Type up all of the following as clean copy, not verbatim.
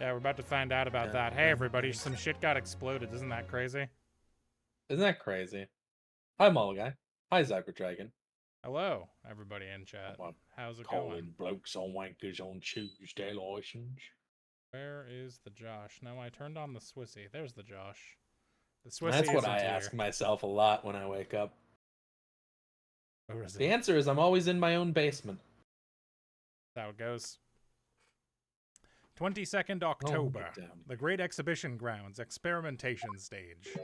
Yeah, we're about to find out about that. Hey, everybody, some shit got exploded. Isn't that crazy? Isn't that crazy? Hi, Mulligan. Hi, Zyber Dragon. Hello, everybody in chat. How's it going? Calling blokes on wankers on Tuesday license. Where is the Josh? No, I turned on the Swissy. There's the Josh. The Swissy That's what isn't I here. ask myself a lot when I wake up. Where is it? The answer is I'm always in my own basement. That's how it goes. 22nd October. The Great Exhibition Grounds, experimentation stage.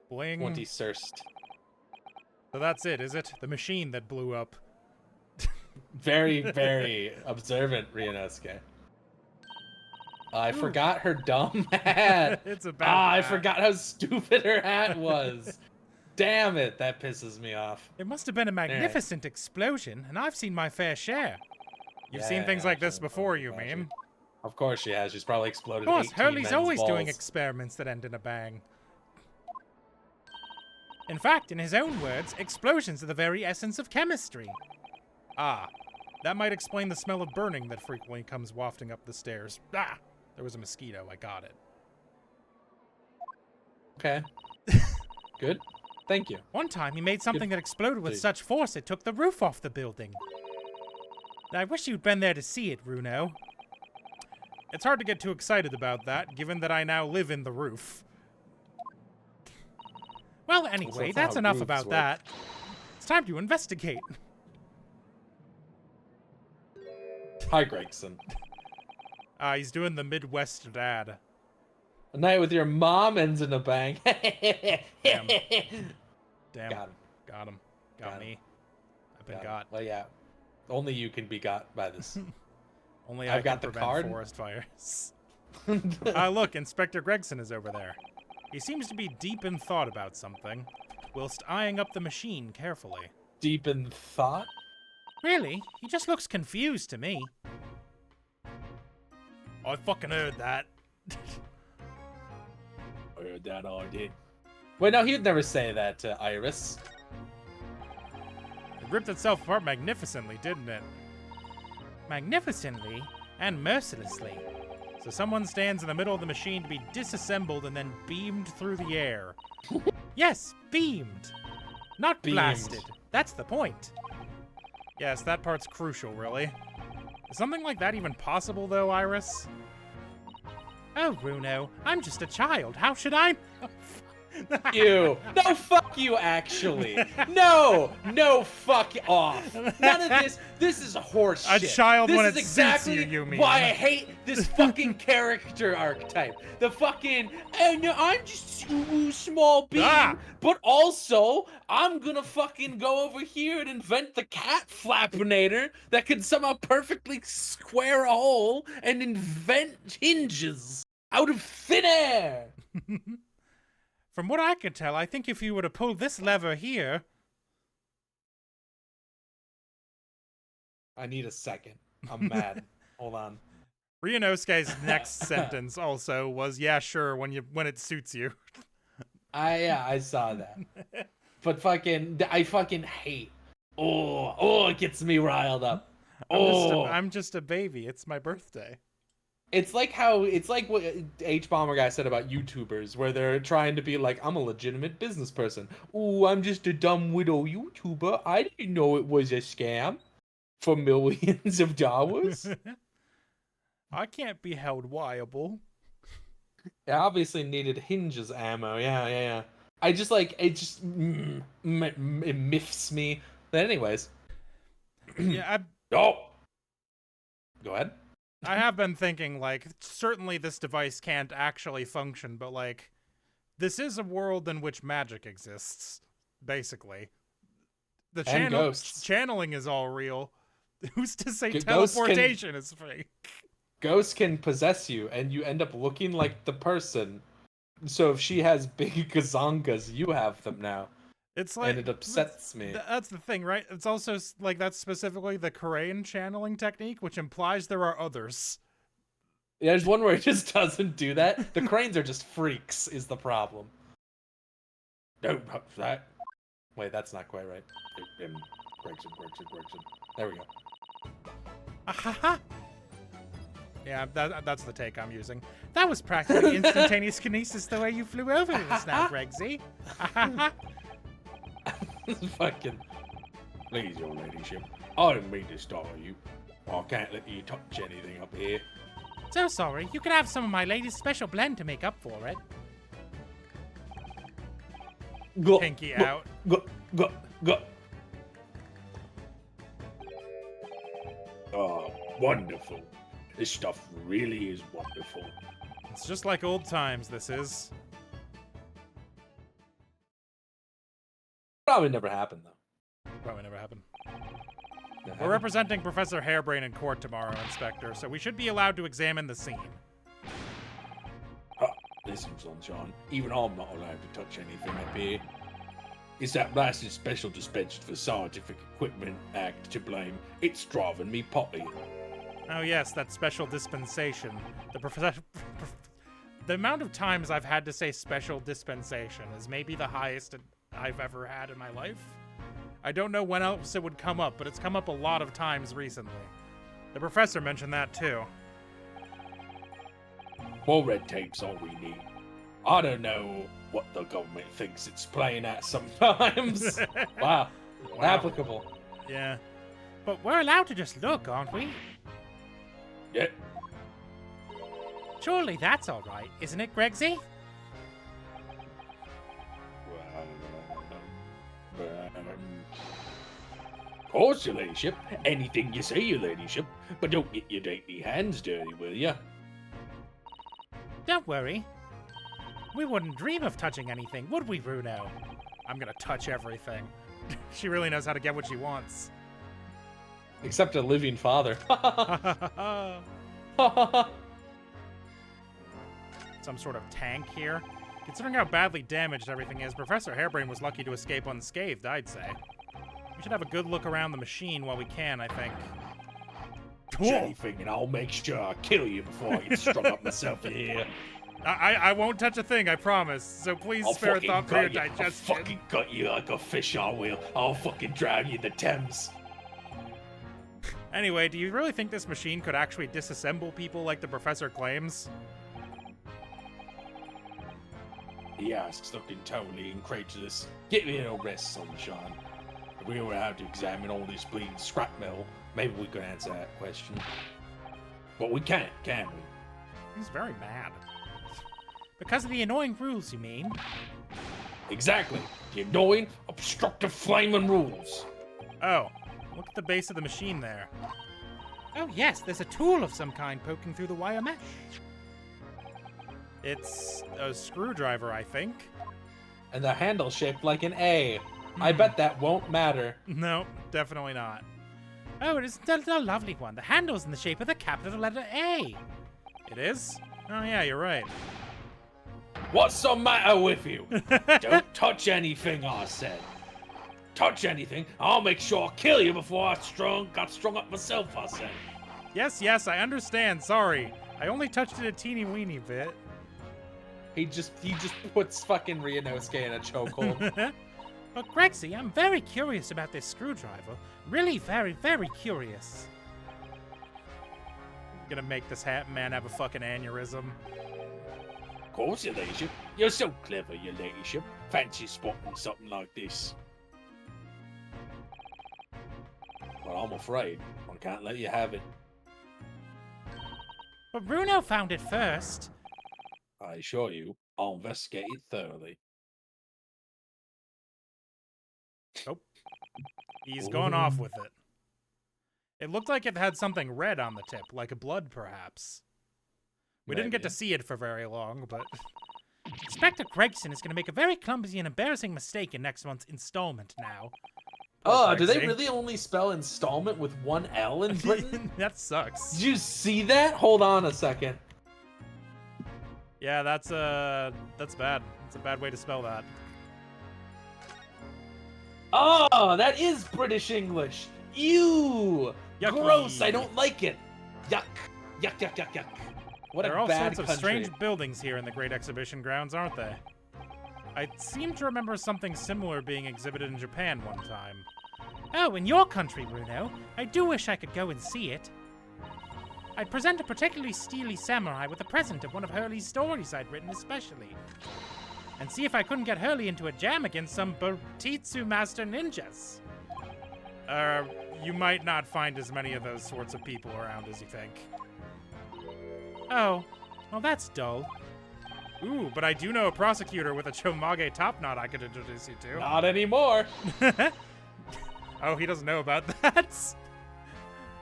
Bling. 21st. So that's it, is it? The machine that blew up. Very, very observant, Ryunosuke. I forgot her dumb hat. It's a bad hat. I forgot how stupid her hat was. Damn it, that pisses me off. It must have been a magnificent explosion, and I've seen my fair share. You've seen things like this before, you mean? Of course she has. She's probably exploded. Of course, 18 Hurley's men's always balls. doing experiments that end in a bang. In fact, in his own words, explosions are the very essence of chemistry. Ah, that might explain the smell of burning that frequently comes wafting up the stairs. Ah, there was a mosquito. I got it. Okay. Good. Thank you. One time, he made something that exploded with such force it took the roof off the building. I wish you'd been there to see it, Runo. It's hard to get too excited about that, given that I now live in the roof. Well, anyway, that's enough about that. It's time to investigate. Hi, Gregson. He's doing the Midwest dad. A night with your mom ends in a bang. Damn. Damn. Got him. Got him. Got me. I've been got. Well, yeah. Only you can be got by this. Only I've got the card. Forest fires. Look, Inspector Gregson is over there. He seems to be deep in thought about something, whilst eyeing up the machine carefully. Deep in thought? Really? He just looks confused to me. I fucking heard that. I heard that all did. Wait, no, he'd never say that to Iris. It ripped itself apart magnificently, didn't it? Magnificently and mercilessly. So someone stands in the middle of the machine to be disassembled and then beamed through the air. Yes, beamed. Not blasted. That's the point. Yes, that part's crucial, really. Is something like that even possible, though, Iris? Oh, Runo, I'm just a child. How should I... You. No, fuck you, actually. No, fuck off. None of this. This is a horse shit. A child this when is it exactly suits you mean. Why I hate this fucking character archetype. The fucking, oh no, I'm just a small being, but also, I'm gonna fucking go over here and invent the cat flappinator that can somehow perfectly square a hole and invent hinges out of thin air. From what I could tell, I think if you were to pull this lever here... I need a second. I'm mad. Hold on. Ryunosuke's next sentence also was, yeah, sure, when it suits you. I saw that. But I fucking hate. Oh, it gets me riled up. I'm just a baby. It's my birthday. It's like what H-Bomber guy said about YouTubers, where they're trying to be like, I'm a legitimate business person. Ooh, I'm just a dumb widow YouTuber. I didn't know it was a scam for millions of dollars. I can't be held liable. It obviously needed hinges ammo. Yeah. I just like, it just, it miffs me. But anyways. Yeah, Go ahead. I have been thinking, like, certainly this device can't actually function, but, like, this is a world in which magic exists, basically. The channeling is all real. Who's to say teleportation is fake? Ghosts can possess you, and you end up looking like the person. So if she has big gazongas, you have them now. It's like, and it upsets me. That's the thing, right? It's also like that's specifically the Korean channeling technique, which implies there are others. Yeah, there's one where it just doesn't do that. The cranes are just freaks, is the problem. No, that. Wait, that's not quite right. Correction. There we go. Ahaha! Yeah, that's the take I'm using. That was practically instantaneous kinesis the way you flew over us now, Gregsy. Fucking. Please, your ladyship. I didn't mean to startle you. I can't let you touch anything up here. So sorry. You can have some of my latest special blend to make up for it. Go, Pinky go, out. Go. Oh, wonderful. This stuff really is wonderful. It's just like old times, this is. Probably never happened, though. Probably never happened. Never We're representing Professor Hairbrain in court tomorrow, Inspector, so we should be allowed to examine the scene. Listen, Sunshine, even I'm not allowed to touch anything up here. It's that blasted Special Dispensed for Scientific Equipment Act to blame. It's driving me potty. Oh yes, that special dispensation. The amount of times I've had to say special dispensation is maybe the highest I've ever had in my life. I don't know when else it would come up, but it's come up a lot of times recently. The professor mentioned that too. More red tape's all we need. I don't know what the government thinks it's playing at sometimes. Wow. Applicable. Yeah. But we're allowed to just look, aren't we? Yeah. Surely that's all right, isn't it, Gregsy? Of course, your ladyship. Anything you say, your ladyship. But don't get your dainty hands dirty, will ya? Don't worry. We wouldn't dream of touching anything, would we, Bruno? I'm gonna touch everything. She really knows how to get what she wants. Except a living father. Some sort of tank here. Considering how badly damaged everything is, Professor Hairbrain was lucky to escape unscathed, I'd say. We should have a good look around the machine while we can, I think. Touch anything and I'll make sure I kill you before I get strung up myself here. I won't touch a thing, I promise. So please spare a thought for your digestion. I'll fucking cut you like a fish, I will. I'll fucking drown you in the Thames. Anyway, do you really think this machine could actually disassemble people like the professor claims? He asks, looking totally incredulous. Get me no rest, Sunshine. If we were out to examine all this bleeding scrap metal, maybe we could answer that question. But we can't, can we? He's very mad. Because of the annoying rules, you mean? Exactly. The annoying, obstructive, flaming rules. Oh, look at the base of the machine there. Oh yes, there's a tool of some kind poking through the wire mesh. It's a screwdriver, I think. And the handle shaped like an A. I bet that won't matter. No, definitely not. Oh, it is a lovely one. The handle's in the shape of the capital letter A. It is? Oh yeah, you're right. What's the matter with you? Don't touch anything, I said. Touch anything, I'll make sure I kill you before I got strung up myself, I said. Yes, I understand. Sorry. I only touched it a teeny weeny bit. He just puts fucking Ryunosuke in a chokehold. But Gregsy, I'm very curious about this screwdriver. Really very, very curious. I'm gonna make this man have a fucking aneurysm. Of course, your ladyship. You're so clever, your ladyship. Fancy spotting something like this. Well, I'm afraid I can't let you have it. But Bruno found it first. I assure you, I'll investigate it thoroughly. Oh. He's gone off with it. It looked like it had something red on the tip, like a blood, perhaps. We didn't get to see it for very long, but... Inspector Gregson is going to make a very clumsy and embarrassing mistake in next month's installment now. Oh, do they really only spell installment with one L in Britain? That sucks. Did you see that? Hold on a second. Yeah, that's bad. That's a bad way to spell that. Oh, that is British English. Ew. Yucky. Gross. I don't like it. Yuck. Yuck, yuck, yuck, yuck. What there a are all bad sorts of country. strange buildings here in the Great Exhibition Grounds, aren't they? I seem to remember something similar being exhibited in Japan one time. Oh, in your country, Bruno. I do wish I could go and see it. I'd present a particularly steely samurai with a present of one of Hurley's stories I'd written especially. And see if I couldn't get Hurley into a jam against some Butitsu master ninjas. You might not find as many of those sorts of people around as you think. Oh, well that's dull. Ooh, but I do know a prosecutor with a Chomage top knot I could introduce you to. Not anymore. Oh, he doesn't know about that.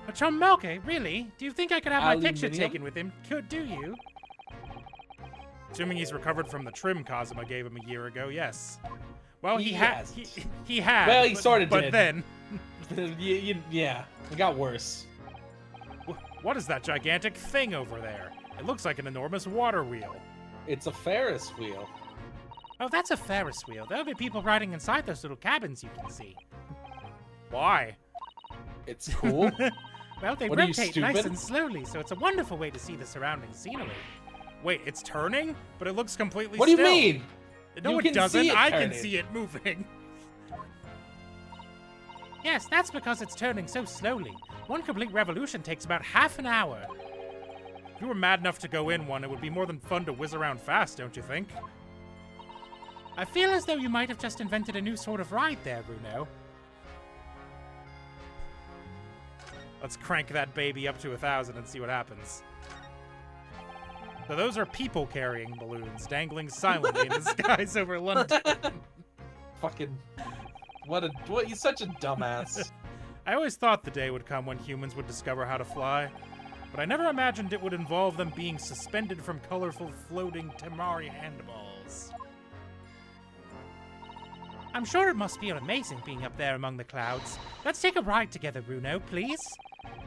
A Chomage, really? Do you think I could have my picture taken with him? Do you? Assuming he's recovered from the trim Kazuma gave him a year ago, yes. Well, he had. He had. Well, he sort of did. But then. Yeah, it got worse. What is that gigantic thing over there? It looks like an enormous water wheel. It's a Ferris wheel. Oh, that's a Ferris wheel. There'll be people riding inside those little cabins you can see. Why? It's cool. Well, they rotate nice and slowly, so it's a wonderful way to see the surrounding scenery. Wait, it's turning? But it looks completely What do you still. mean? No, you it doesn't. I can turning. see it moving. Yes, that's because it's turning so slowly. One complete revolution takes about half an hour. If you were mad enough to go in one, it would be more than fun to whiz around fast, don't you think? I feel as though you might have just invented a new sort of ride there, Bruno. Let's crank that baby up to 1,000 and see what happens. So those are people carrying balloons, dangling silently in the skies over London. Fucking... What, you're such a dumbass. I always thought the day would come when humans would discover how to fly, but I never imagined it would involve them being suspended from colorful floating Tamari handballs. I'm sure it must feel amazing being up there among the clouds. Let's take a ride together, Bruno, please.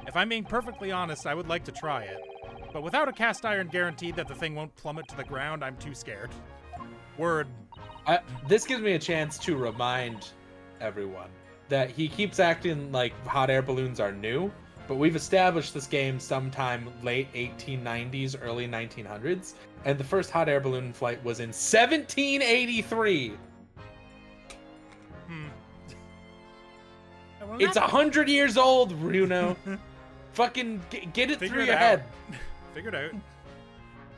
If I'm being perfectly honest, I would like to try it. But without a cast iron guarantee that the thing won't plummet to the ground, I'm too scared. Word. This gives me a chance to remind everyone that he keeps acting like hot air balloons are new, but we've established this game sometime late 1890s, early 1900s, and the first hot air balloon flight was in 1783. Well, It's 100 years old, Bruno. Fucking get it through your head. Figure it out.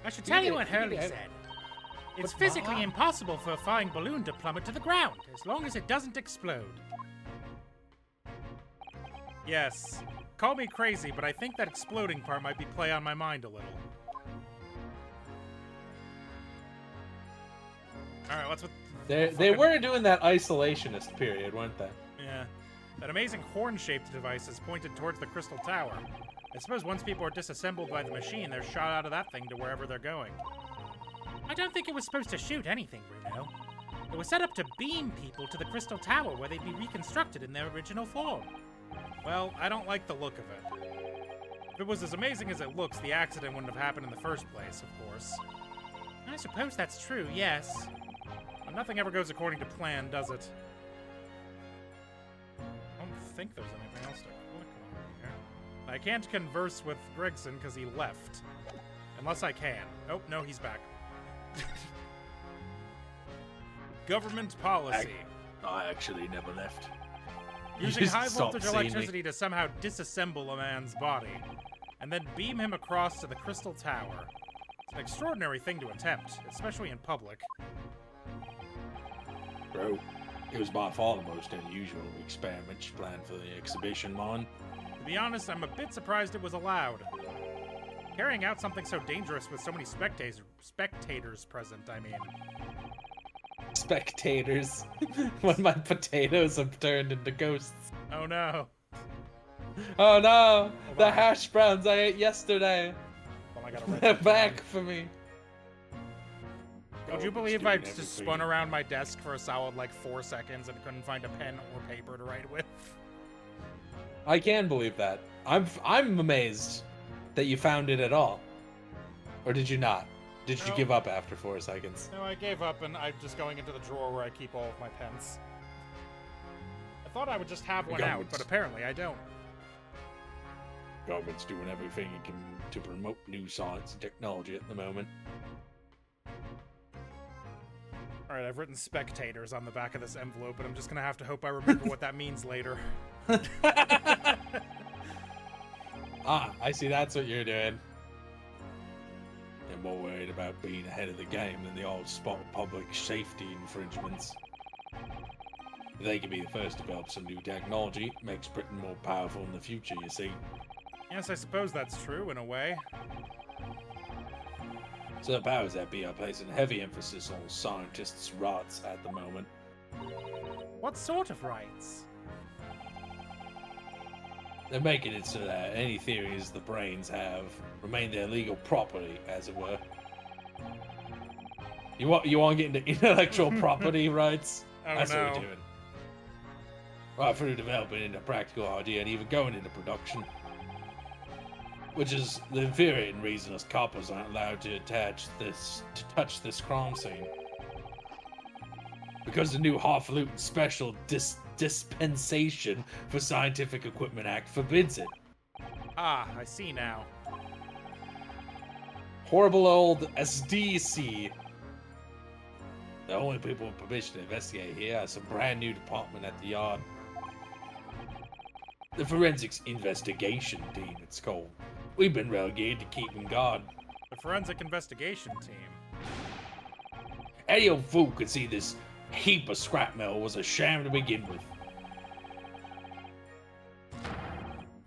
I should tell you what Hurley said. It's physically impossible for a flying balloon to plummet to the ground, as long as it doesn't explode. Yes. Call me crazy, but I think that exploding part might be play on my mind a little. Alright, what's with... They were doing that isolationist period, weren't they? Yeah. That amazing horn-shaped device is pointed towards the Crystal Tower. I suppose once people are disassembled by the machine, they're shot out of that thing to wherever they're going. I don't think it was supposed to shoot anything, Bruno. It was set up to beam people to the Crystal Tower where they'd be reconstructed in their original form. Well, I don't like the look of it. If it was as amazing as it looks, the accident wouldn't have happened in the first place, of course. I suppose that's true, yes. But nothing ever goes according to plan, does it? I don't think there's anything else to click on here. I can't converse with Gregson because he left. Unless I can. Oh, no, he's back. Government policy. I actually never left. Using high voltage electricity to somehow disassemble a man's body, and then beam him across to the Crystal Tower. It's an extraordinary thing to attempt, especially in public. Bro, it was by far the most unusual experiment you planned for the exhibition, man. To be honest, I'm a bit surprised it was allowed. Carrying out something so dangerous with so many spectators present, I mean. Spectators. When my potatoes have turned into ghosts. Oh no. Oh no! The hash browns I ate yesterday. Oh, I gotta They're back for me. Would you believe I just spun around my desk for a solid like 4 seconds and couldn't find a pen or paper to write with? I can believe that. I'm amazed that you found it at all. Or did you not? Did you give up after 4 seconds? No, I gave up and I'm just going into the drawer where I keep all of my pens. I thought I would just have one out, but apparently I don't. Government's doing everything it can to promote new science and technology at the moment. Alright, I've written spectators on the back of this envelope, but I'm just gonna have to hope I remember what that means later. Ah, I see. That's what you're doing. They're more worried about being ahead of the game than they are to spot public safety infringements. If they can be the first to develop some new technology, it makes Britain more powerful in the future, you see. Yes, I suppose that's true, in a way. So the powers that be are placing heavy emphasis on scientists' rights at the moment. What sort of rights? They're making it so that any theories the brains have remain their legal property, as it were. You want to get into intellectual property rights? Oh, That's no. what we're doing. Right through developing into practical idea and even going into production. Which is the infuriating reason us coppers aren't allowed to touch this crime scene. Because the new highfalutin special dispensation for Scientific Equipment Act forbids it. Ah, I see now. Horrible old SDC. The only people with permission to investigate here are some brand new department at the yard. The Forensics Investigation Team, it's called. We've been relegated to keeping guard. The Forensic Investigation Team. Any old fool could see this heap of scrap metal was a sham to begin with.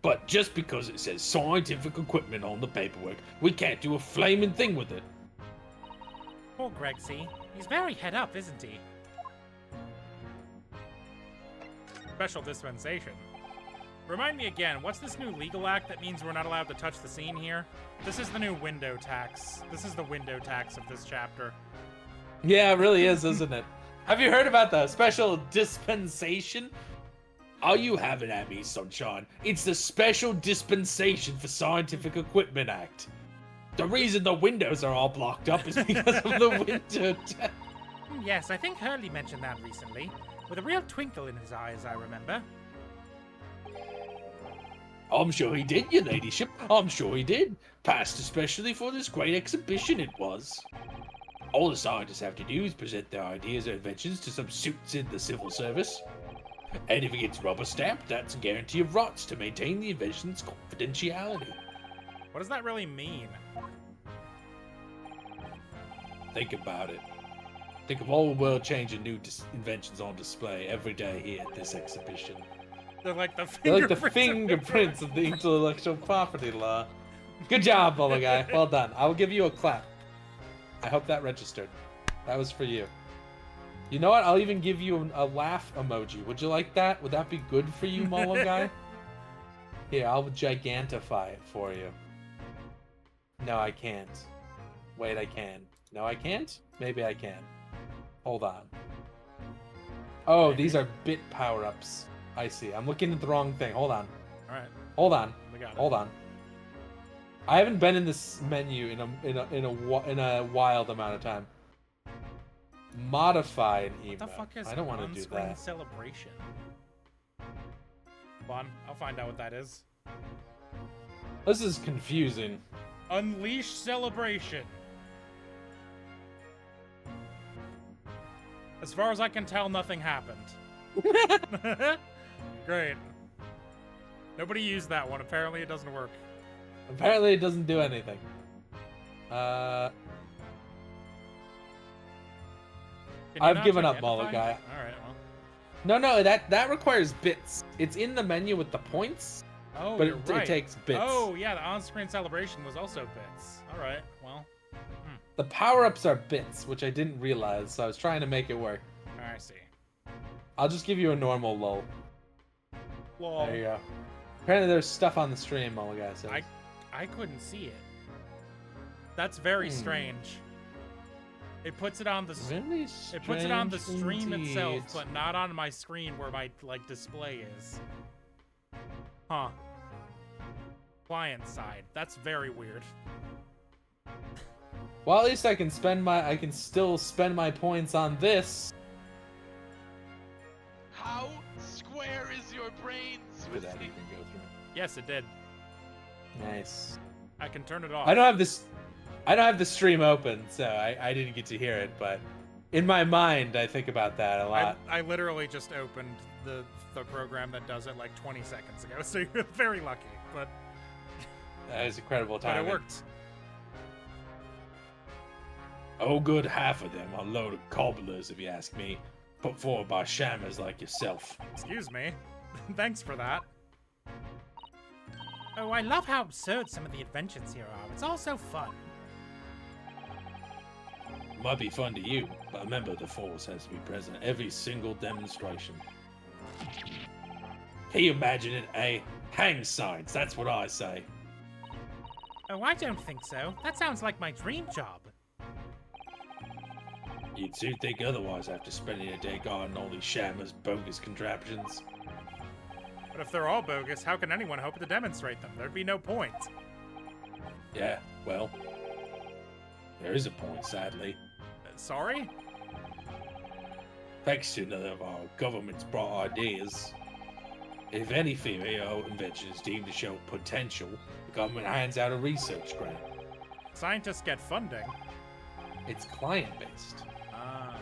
But just because it says scientific equipment on the paperwork, we can't do a flaming thing with it. Poor Gregsy. He's very head up, isn't he? Special dispensation. Remind me again, what's this new legal act that means we're not allowed to touch the scene here? This is the new window tax. This is the window tax of this chapter. Yeah, it really is, isn't it? Have you heard about the special dispensation? Are you having at me, sunshine? It's the Special Dispensation for Scientific Equipment Act. The reason the windows are all blocked up is because of the window tax. Yes, I think Hurley mentioned that recently. With a real twinkle in his eyes, I remember. I'm sure he did, your ladyship. I'm sure he did. Passed especially for this great exhibition it was. All the scientists have to do is present their ideas or inventions to some suits in the civil service. And if it gets rubber stamped, that's a guarantee of rights to maintain the invention's confidentiality. What does that really mean? Think about it. Think of all the world-changing new inventions on display every day here at this exhibition. They're like the They're like the fingerprints. fingerprints of the intellectual property law. Good job, Bolo Guy. Well done. I will give you a clap. I hope that registered. That was for you. You know what? I'll even give you a laugh emoji. Would you like that? Would that be good for you, Molo Guy? Here, I'll gigantify it for you. No, I can't. Wait, I can. No, I can't? Maybe I can. Hold on. Oh, these are bit power-ups. I see. I'm looking at the wrong thing. Hold on. Alright, Hold on. we got it. Hold on. I haven't been in this menu in a wild amount of time. Modify an email. What the fuck is I don't want to do on-screen that. celebration? Hold on, I'll find out what that is. This is confusing. Unleash celebration. As far as I can tell, nothing happened. Great. Nobody used that one. Apparently it doesn't work. Apparently, it doesn't do anything. Can you I've not given up, gigantify? Molo Guy. Alright, well. No, that requires bits. It's in the menu with the points, Oh, but you're it right. takes bits. Oh, yeah, the on-screen celebration was also bits. Alright, well. The power-ups are bits, which I didn't realize, so I was trying to make it work. I see. I'll just give you a normal lull. Lol. There you go. Apparently, there's stuff on the stream, Molo Guy says. I couldn't see it. That's very strange. It puts it on the Really it puts it on the strange stream indeed. itself, but not on my screen where my like display is. Huh. Client side. That's very weird. Well, at least I can still spend my points on this. How square is your brains? Did that even go through? Yes, it did. Nice. I can turn it off. I don't have the stream open, so I didn't get to hear it, but in my mind, I think about that a lot. I literally just opened the program that does it like 20 seconds ago, so you're very lucky. But That is incredible But timing. it worked. Oh, good half of them are a load of cobblers, if you ask me. Put forward by shammers like yourself. Excuse me. Thanks for that. Oh, I love how absurd some of the adventures here are. It's all so fun. Might be fun to you, but remember the Force has to be present at every single demonstration. Can you imagine it, eh? Hang signs, that's what I say. Oh, I don't think so. That sounds like my dream job. You'd soon think otherwise after spending a day guarding all these shammers' bogus contraptions. But if they're all bogus, how can anyone hope to demonstrate them? There'd be no point. Yeah, well, there is a point, sadly. Sorry? Thanks to none of our government's brought ideas. If any theory or invention is deemed to show potential, the government hands out a research grant. Scientists get funding. It's client-based. Ah.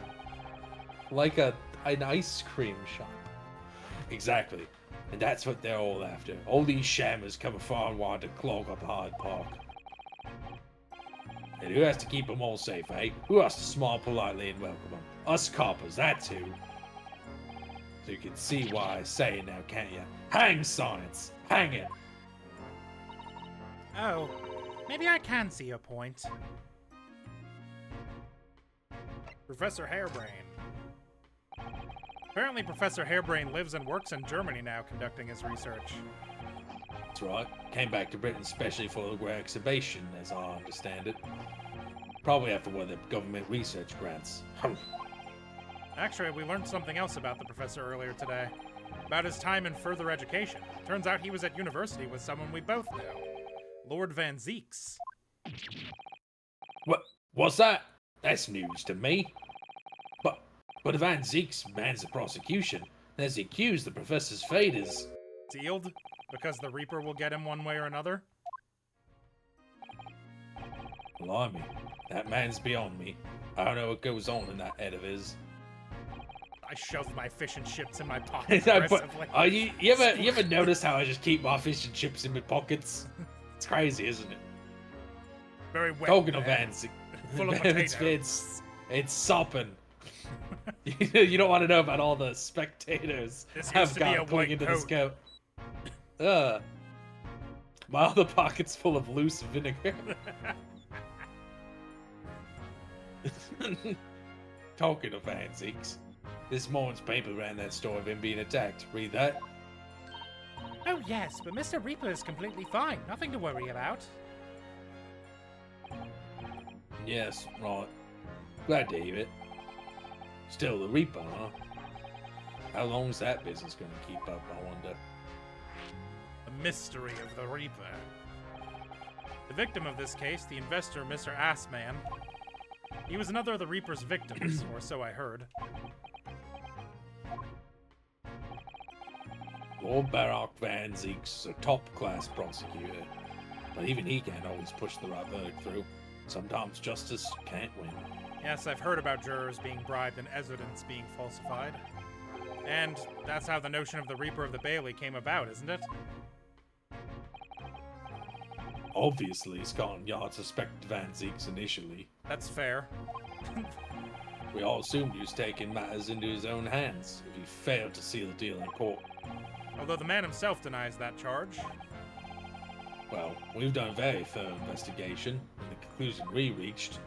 Like an ice cream shop. Exactly. And that's what they're all after. All these shammers coming far and wide to clog up Hyde Park. And who has to keep them all safe, eh? Who has to smile politely and welcome them? Us coppers, that's who. So you can see why I say it now, can't you? Hang science! Hang it! Oh, maybe I can see your point. Professor Hairbrain. Apparently Professor Hairbrain lives and works in Germany now, conducting his research. That's right. Came back to Britain especially for the Great Exhibition, as I understand it. Probably after one of the government research grants. Actually, we learned something else about the professor earlier today. About his time in further education. Turns out he was at university with someone we both know. Lord Van Zieks. What's that? That's news to me. But if Van Zieks mans the prosecution, then as the accused, the professor's fate is... Sealed? Because the Reaper will get him one way or another? Blimey, that man's beyond me. I don't know what goes on in that head of his. I shoved my fish and chips in my pocket No, aggressively. but, you ever notice how I just keep my fish and chips in my pockets? It's crazy, isn't it? Very wet. Talking of man. Van Zieks, Full of potatoes. it's sopping. You don't want to know about all the spectators This have used to be a got pulling white into this coat. coat. My other pocket's full of loose vinegar. Talking of Van Zieks, this morning's paper ran that story of him being attacked. Read that? Oh yes, but Mr. Reaper is completely fine. Nothing to worry about. Yes, right. Glad to hear it. Still the Reaper, huh? How long's that business gonna keep up, I wonder? The mystery of the Reaper. The victim of this case, the investor, Mr. Assman. He was another of the Reaper's victims, or so I heard. Lord Baroque Van Zieks is a top-class prosecutor, but even he can't always push the right verdict through. Sometimes justice can't win. Yes, I've heard about jurors being bribed and evidence being falsified. And that's how the notion of the Reaper of the Bailey came about, isn't it? Obviously, Scotland Yard suspected Van Zieks initially. That's fair. We all assumed he was taking matters into his own hands if he failed to seal the deal in court. Although the man himself denies that charge. Well, we've done a very thorough investigation, and the conclusion we reached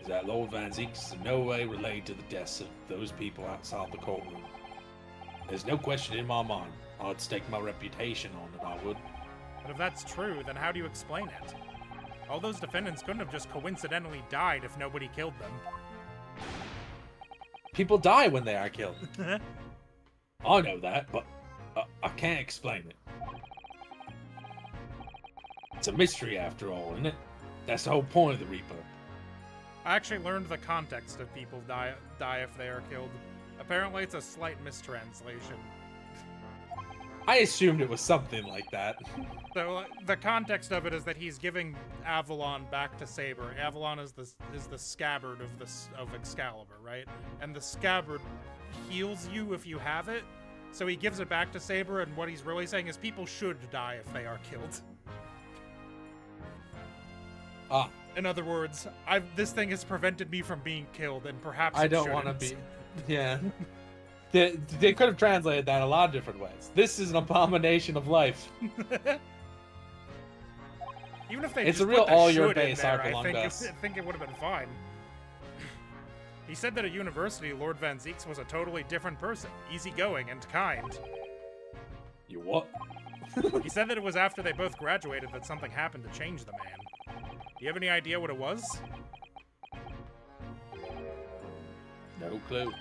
is that Lord Van Zieks is in no way related to the deaths of those people outside the courtroom. There's no question in my mind. I'd stake my reputation on it, I would. But if that's true, then how do you explain it? All those defendants couldn't have just coincidentally died if nobody killed them. People die when they are killed. I know that, but I can't explain it. It's a mystery after all, isn't it? That's the whole point of the Reaper. I actually learned the context of people die if they are killed. Apparently it's a slight mistranslation. I assumed it was something like that. So the context of it is that he's giving Avalon back to Saber. Avalon is the scabbard of Excalibur, right? And the scabbard heals you if you have it, So he gives it back to Saber, and what he's really saying is people should die if they are killed. Ah, In other words, this thing has prevented me from being killed, and perhaps I it don't want to shouldn't. be. Yeah. They could have translated that a lot of different ways. This is an abomination of life. Even if they It's just a real put the all your should in base there, arc I among think, us. I think it would have been fine. He said that at university, Lord Van Zieks was a totally different person, easygoing and kind. You what? He said that it was after they both graduated that something happened to change the man. Do you have any idea what it was? No clue.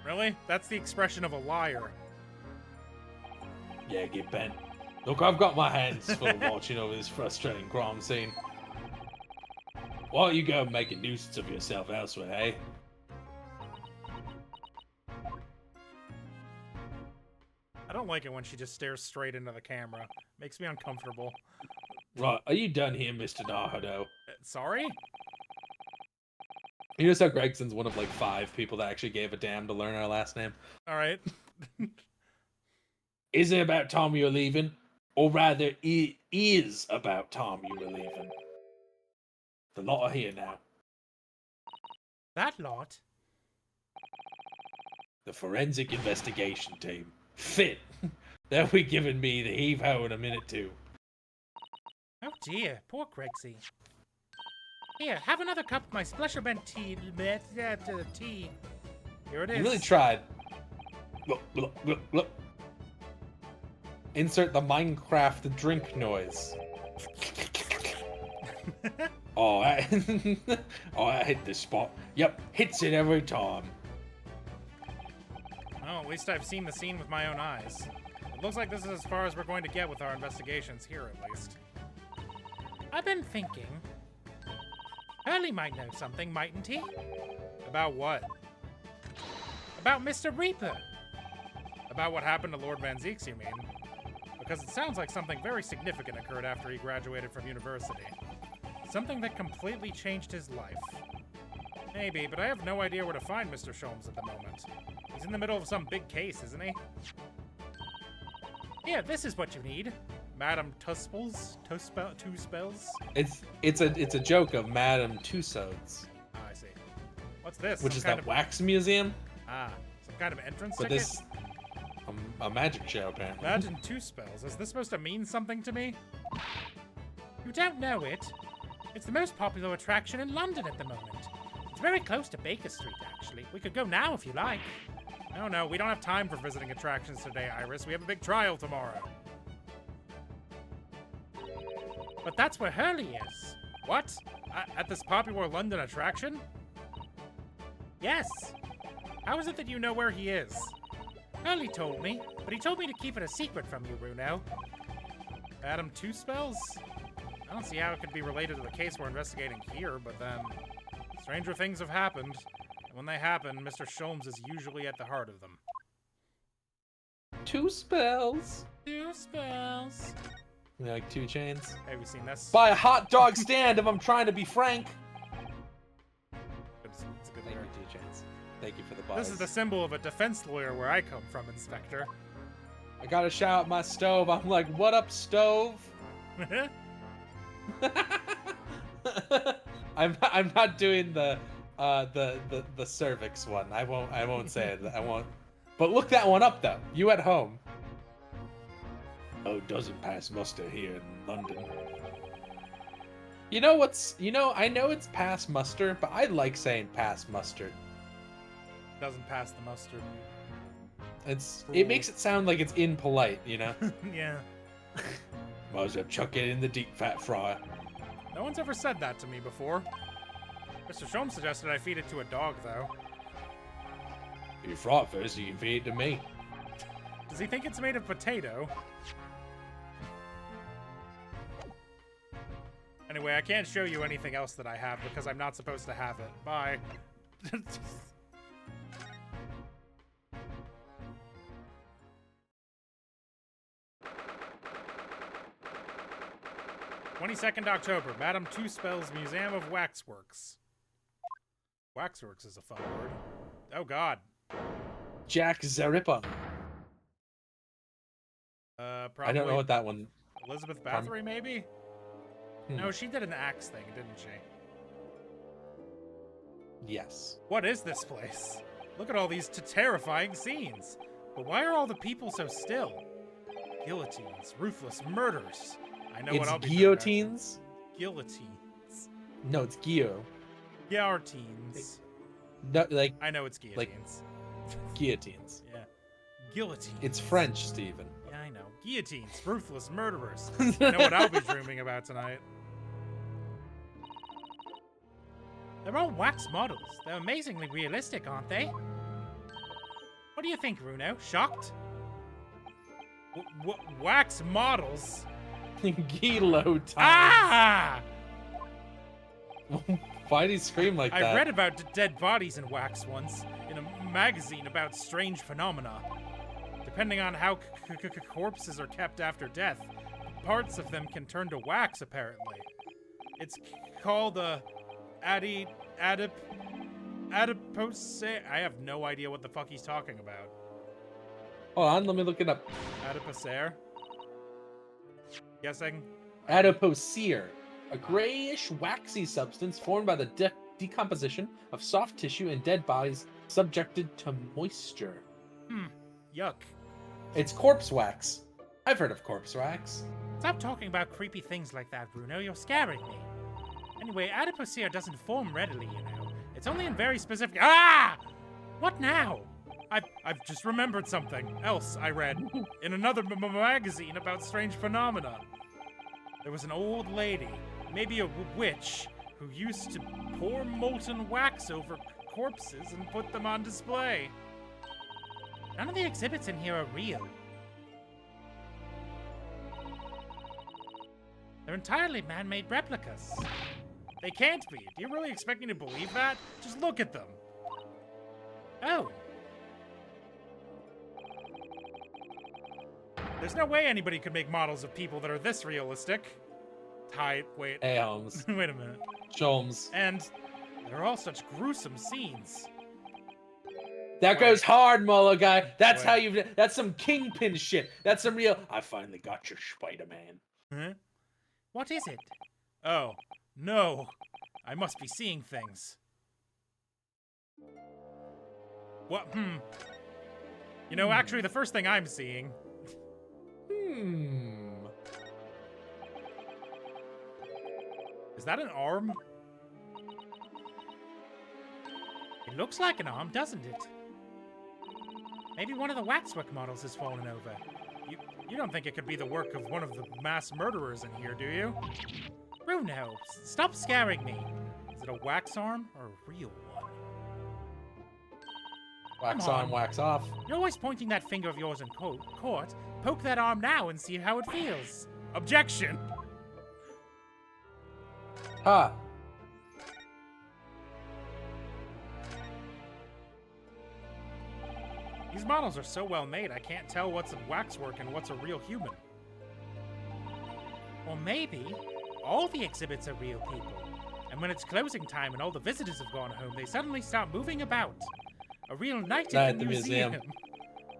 Really? That's the expression of a liar. Yeah, get bent. Look, I've got my hands full watching over this frustrating crime scene. Why don't you go and make a nuisance of yourself elsewhere, eh? I don't like it when she just stares straight into the camera. Makes me uncomfortable. Right, are you done here, Mr. Naruto? Sorry? You notice how Gregson's one of like 5 people that actually gave a damn to learn our last name? Alright. Is it about time you're leaving? Or rather, it is about time you were leaving. The lot are here now. That lot? The forensic investigation team. Fit. They'll be giving me the heave-ho in a minute too. Oh dear, poor Gregsy. Here, have another cup of my Splasher-bent tea. Tea. Here it is. You really tried. Look, look, look, look. Insert the Minecraft drink noise. Oh, I hit the spot. Yep, hits it every time. Oh, at least I've seen the scene with my own eyes. It looks like this is as far as we're going to get with our investigations here, at least. I've been thinking... Hurley might know something, mightn't he? About what? About Mr. Reaper. About what happened to Lord Van Zieks, you mean? Because it sounds like something very significant occurred after he graduated from university. Something that completely changed his life. Maybe, but I have no idea where to find Mr. Sholmes at the moment. He's in the middle of some big case, isn't he? Here, this is what you need. Madam Tuspels? Two spells? It's a joke of Madame Tussauds. Ah, I see. What's this? Which Some is kind that of... wax museum? Ah, some kind of entrance But ticket? this... A magic show, apparently. Imagine 2 spells. Is this supposed to mean something to me? You don't know it. It's the most popular attraction in London at the moment. It's very close to Baker Street, actually. We could go now if you like. No, we don't have time for visiting attractions today, Iris. We have a big trial tomorrow. But that's where Hurley is. What? At this popular London attraction? Yes. How is it that you know where he is? Hurley told me, but he told me to keep it a secret from you, Bruno. Madam Two Spells? I don't see how it could be related to the case we're investigating here, but then... Stranger things have happened. And when they happen, Mr. Sholmes is usually at the heart of them. 2 spells. 2 spells. You like 2 chains? Have you seen this? Buy a hot dog stand if I'm trying to be frank. It's a good Thank lyric. you, 2 chains. Thank you for the buzz. This is the symbol of a defense lawyer where I come from, Inspector. I gotta shout at my stove. I'm like, what up, stove? I'm not doing the cervix one. I won't say it. I won't. But look that one up though. You at home. Oh, it doesn't pass muster here in London. You know what's? I know it's pass muster, but I like saying pass mustard. Doesn't pass the mustard. It makes it sound like it's impolite, you know. Yeah. Might as well chuck it in the deep fat fryer. No one's ever said that to me before. Mr. Sholmes suggested I feed it to a dog, though. If you fry it first, you can feed it to me. Does he think it's made of potato? Anyway, I can't show you anything else that I have because I'm not supposed to have it. Bye. 22nd October, Madame Two Spells Museum of Waxworks. Waxworks is a fun word. Oh god. Jack the Ripper. Probably I don't know what that one. Elizabeth Bathory, maybe? Hmm. No, she did an axe thing, didn't she? Yes. What is this place? Look at all these terrifying scenes. But why are all the people so still? Guillotines, ruthless murders. I know what It's I'll be doing guillotines. next. Guillotines. No, it's guillotine. Guillotines. No, like I know it's guillotines. guillotines. Yeah. Guillotines. It's French, Stephen. Yeah, I know. Guillotines, ruthless murderers. I know what I'll be dreaming about tonight. They're all wax models. They're amazingly realistic, aren't they? What do you think, Bruno? Shocked? Wax models? Guillotine. Ah! Why do you scream like that? I read about dead bodies in wax once in a magazine about strange phenomena. Depending on how corpses are kept after death, parts of them can turn to wax, apparently. It's called adipose. I have no idea what the fuck he's talking about. Hold on, let me look it up. Adipocere? Guessing? Adipocere, a grayish, waxy substance formed by the decomposition of soft tissue in dead bodies subjected to moisture. Yuck. It's corpse wax. I've heard of corpse wax. Stop talking about creepy things like that, Bruno. You're scaring me. Anyway, adipocere doesn't form readily, you know. It's only in very specific— Ah! What now? I've just remembered something else I read in another magazine about strange phenomena. There was an old lady, maybe a witch, who used to pour molten wax over corpses and put them on display. None of the exhibits in here are real. They're entirely man-made replicas. They can't be. Do you really expect me to believe that? Just look at them. Oh. There's no way anybody could make models of people that are this realistic. Wait. Hey, Holmes. Wait a minute. Sholmes. And they're all such gruesome scenes. That goes hard, Molo guy. That's Wait. how you. That's some kingpin shit. That's some real. I finally got your Spider-Man. Huh? What is it? Oh, no. I must be seeing things. What? You know, actually, the first thing I'm seeing. Is that an arm? It looks like an arm, doesn't it? Maybe one of the waxwork models has fallen over. You don't think it could be the work of one of the mass murderers in here, do you? Bruno, stop scaring me. Is it a wax arm or a real one? Wax Come on, on. wax off. You're always pointing that finger of yours in court. Poke that arm now and see how it feels. Objection! Ha. These models are so well made, I can't tell what's a waxwork and what's a real human. Or maybe all the exhibits are real people. And when it's closing time and all the visitors have gone home, they suddenly start moving about. A real night at the museum.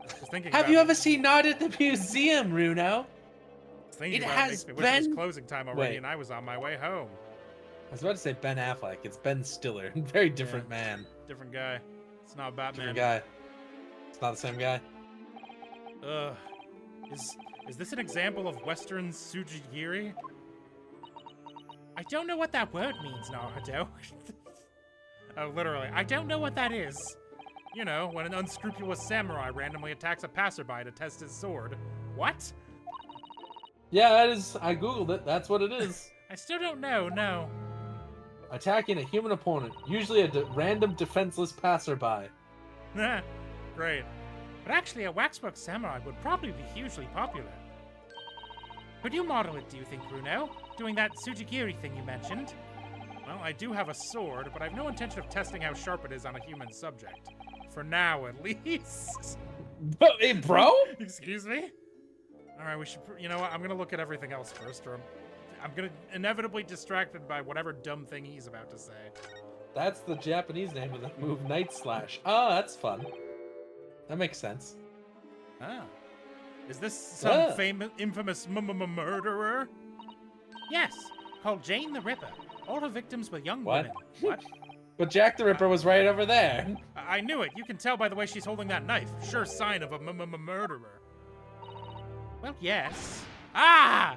Just thinking Have about you it- ever seen Night at the Museum, Runo? thinking it about has makes me wish it was been- closing time already Wait. and I was on my way home. I was about to say Ben Affleck. It's Ben Stiller. Very different man. Different guy. It's not Batman. Different guy. It's not the same guy. Ugh. Is this an example of Western Sujigiri? I don't know what that word means, Naruto. Oh, literally. I don't know what that is. You know, when an unscrupulous samurai randomly attacks a passerby to test his sword. What? Yeah, that is. I googled it. That's what it is. I still don't know, no. Attacking a human opponent, usually a random defenseless passerby. Great. But actually, a waxwork samurai would probably be hugely popular. Could you model it, do you think, Bruno? Doing that Sujigiri thing you mentioned? Well, I do have a sword, but I have no intention of testing how sharp it is on a human subject. For now, at least. Hey, bro? Excuse me? Alright, we should... You know what? I'm gonna look at everything else first, or I'm gonna inevitably distracted by whatever dumb thing he's about to say. That's the Japanese name of the move, Night Slash. Oh, that's fun. That makes sense. Ah. Is this some infamous murderer? Yes, called Jane the Ripper. All her victims were young What? women. What? But Jack the Ripper was right over there. I knew it. You can tell by the way she's holding that knife. Sure sign of a murderer. Well, yes. Ah!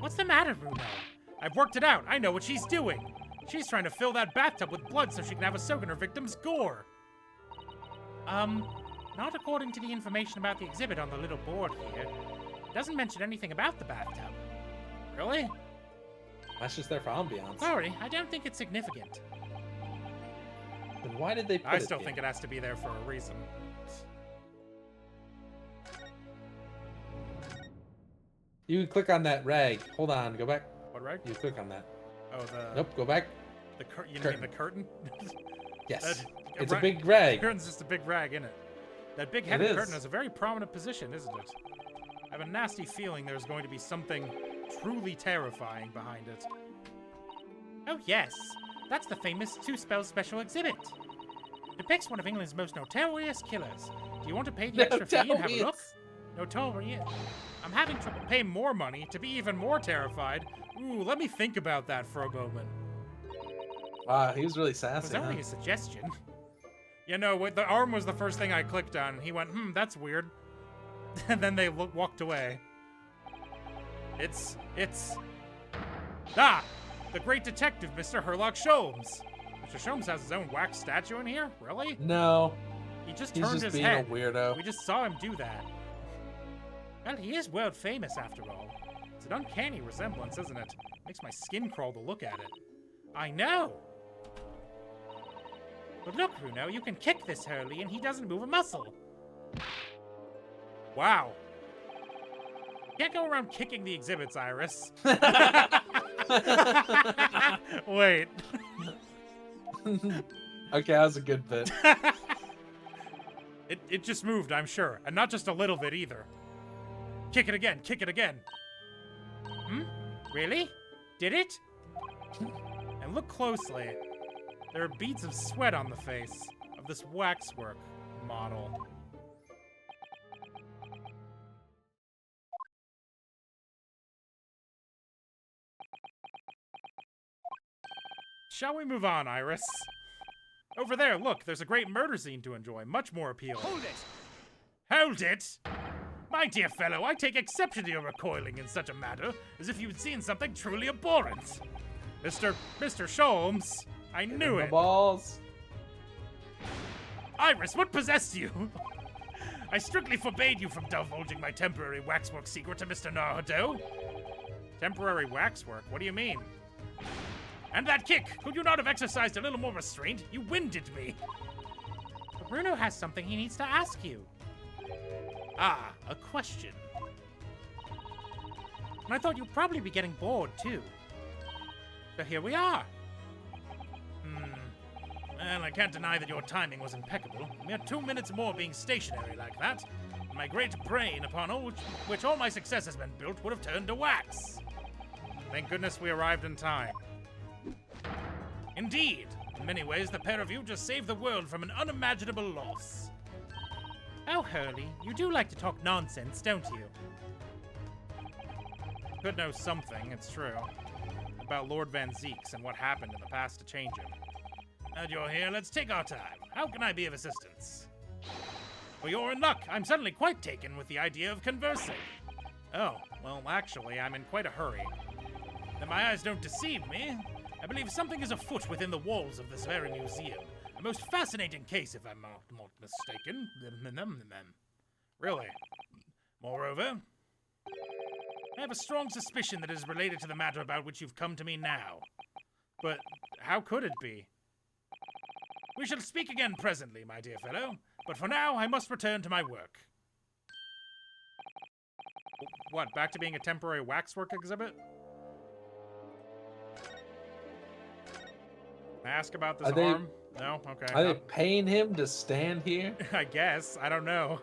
What's the matter, Bruno? I've worked it out. I know what she's doing. She's trying to fill that bathtub with blood so she can have a soak in her victim's gore. Not according to the information about the exhibit on the little board here. It doesn't mention anything about the bathtub. Really? That's just there for ambiance. Sorry, I don't think it's significant. Then why did they put I it still here? think it has to be there for a reason. You can click on that rag. Hold on, go back. What, right? You click on that. Oh, the... Nope, go back. You mean Curtain. the curtain? Yes. That- It's a ra- big rag. The curtain's just a big rag, isn't it? That big It heavy is. curtain has a very prominent position, isn't it? I have a nasty feeling there's going to be something truly terrifying behind it. Oh yes, that's the famous two-spell special exhibit. Depicts one of England's most notorious killers. Do you want to pay the extra fee and have a look? Notorious. I'm having to pay more money to be even more terrified. Ooh, let me think about that for a moment. Wow, he was really It sassy. was only a suggestion. You know, the arm was the first thing I clicked on. He went, that's weird. And then they walked away. It's... Ah! The great detective, Mr. Herlock Sholmes. Mr. Sholmes has his own wax statue in here? Really? No, He just he's turned just his being head. a weirdo. We just saw him do that. Well, he is world famous after all. It's an uncanny resemblance, isn't it? Makes my skin crawl to look at it. I know! But look, Bruno, you can kick this Hurley and he doesn't move a muscle. Wow. Can't go around kicking the exhibits, Iris. Wait. Okay, that was a good bit. It just moved, I'm sure. And not just a little bit either. Kick it again, kick it again. Really? Did it? And look closely. There are beads of sweat on the face of this waxwork model. Shall we move on, Iris? Over there, look, there's a great murder scene to enjoy, much more appealing. Hold it! Hold it! My dear fellow, I take exception to your recoiling in such a matter, as if you had seen something truly abhorrent. Mr. Sholmes, I knew The it. balls. Iris, what possessed you? I strictly forbade you from divulging my temporary waxwork secret to Mr. Nardo. Temporary waxwork? What do you mean? And that kick! Could you not have exercised a little more restraint? You winded me. But Bruno has something he needs to ask you. Ah, a question. And I thought you'd probably be getting bored, too. So here we are. Well, I can't deny that your timing was impeccable. A mere 2 minutes more being stationary like that, and my great brain upon which all my success has been built would have turned to wax. Thank goodness we arrived in time. Indeed, in many ways, the pair of you just saved the world from an unimaginable loss. Oh, Hurley, you do like to talk nonsense, don't you? Could know something, it's true, about Lord Van Zieks and what happened in the past to change him. Now you're here, let's take our time. How can I be of assistance? Well, you're in luck. I'm suddenly quite taken with the idea of conversing. Oh, well, actually, I'm in quite a hurry. If my eyes don't deceive me, I believe something is afoot within the walls of this very museum. A most fascinating case, if I'm not mistaken. Really. Moreover, I have a strong suspicion that it is related to the matter about which you've come to me now. But how could it be? We shall speak again presently, my dear fellow, but for now I must return to my work. What, back to being a temporary waxwork exhibit? Can I ask about this arm? No? Okay. Are they paying him to stand here? I guess. I don't know.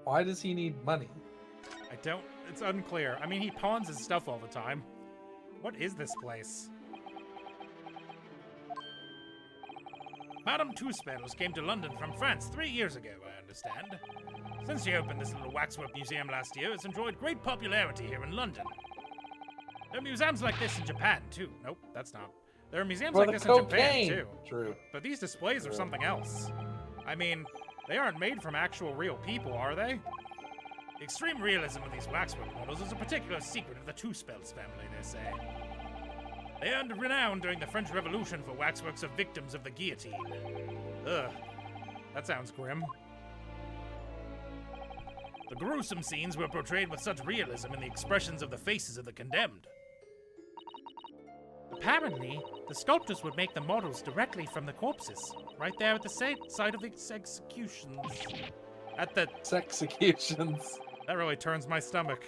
Why does he need money? It's unclear. I mean, he pawns his stuff all the time. What is this place? Madame Two Sparrows came to London from France 3 years ago, I understand. Since she opened this little waxwork museum last year, it's enjoyed great popularity here in London. There are museums like this in Japan, too. Nope, that's not. There are museums For like the this in Japan, cocaine. too. True. But these displays are something else. I mean, they aren't made from actual real people, are they? The extreme realism of these waxwork models is a particular secret of the Supes family, they say. They earned renown during the French Revolution for waxworks of victims of the guillotine. Ugh. That sounds grim. The gruesome scenes were portrayed with such realism in the expressions of the faces of the condemned. Apparently, the sculptors would make the models directly from the corpses, right there at the site of the executions. At the... Executions. That really turns my stomach.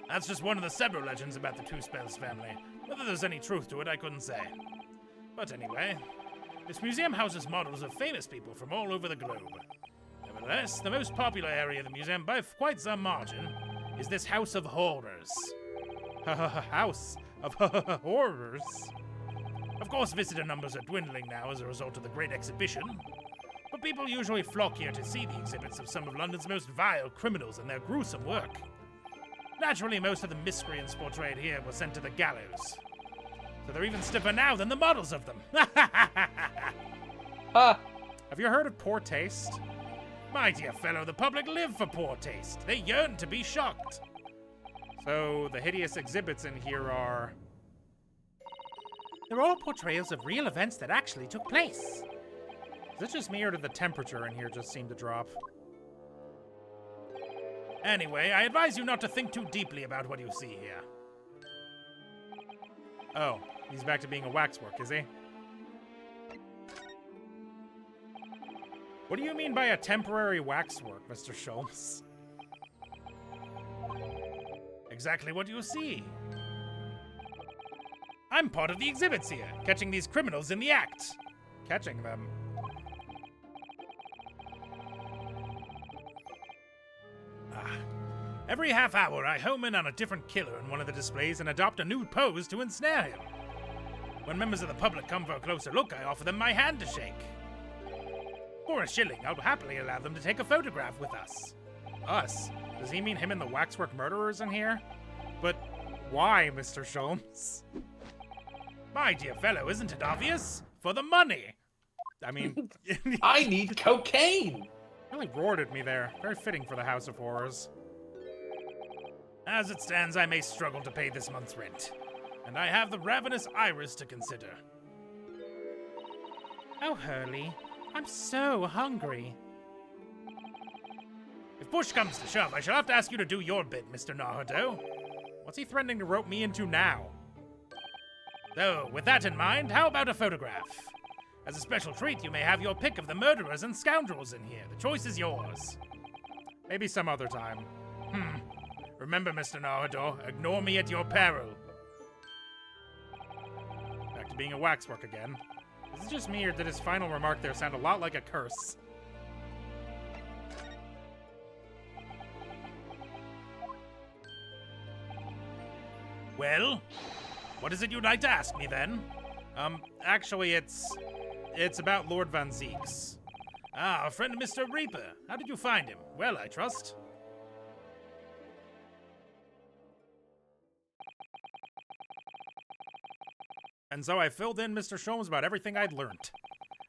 That's just one of the several legends about the Supes family. Whether there's any truth to it, I couldn't say. But anyway, this museum houses models of famous people from all over the globe. Nevertheless, the most popular area of the museum, by quite some margin, is this House of Horrors. House of Horrors? Of course, visitor numbers are dwindling now as a result of the Great Exhibition, but people usually flock here to see the exhibits of some of London's most vile criminals and their gruesome work. Naturally, most of the miscreants portrayed here were sent to the gallows, so they're even stiffer now than the models of them. Ha! Have you heard of poor taste? My dear fellow, the public live for poor taste. They yearn to be shocked. So, the hideous exhibits in here are... They're all portrayals of real events that actually took place. Is it just me, or did the temperature in here just seem to drop? Anyway, I advise you not to think too deeply about what you see here. Oh, he's back to being a waxwork, is he? What do you mean by a temporary waxwork, Mr. Sholmes? Exactly what you see. I'm part of the exhibits here, catching these criminals in the act. Catching them. Every half hour, I home in on a different killer in one of the displays and adopt a new pose to ensnare him. When members of the public come for a closer look, I offer them my hand to shake. For a shilling, I'll happily allow them to take a photograph with us. Us? Does he mean him and the waxwork murderers in here? But why, Mr. Sholmes? My dear fellow, isn't it obvious? For the money! I mean... I need cocaine! Really roared at me there. Very fitting for the House of Horrors. As it stands, I may struggle to pay this month's rent. And I have the ravenous iris to consider. Oh, Hurley, I'm so hungry. If push comes to shove, I shall have to ask you to do your bit, Mr. Naruto. What's he threatening to rope me into now? So, with that in mind, how about a photograph? As a special treat, you may have your pick of the murderers and scoundrels in here. The choice is yours. Maybe some other time. Remember, Mr. Naruto, ignore me at your peril. Back to being a waxwork again. Is it just me, or did his final remark there sound a lot like a curse? Well, what is it you'd like to ask me then? Actually, it's about Lord Van Zieks. Ah, our friend Mr. Reaper. How did you find him? Well, I trust. And so I filled in Mr. Sholmes about everything I'd learnt.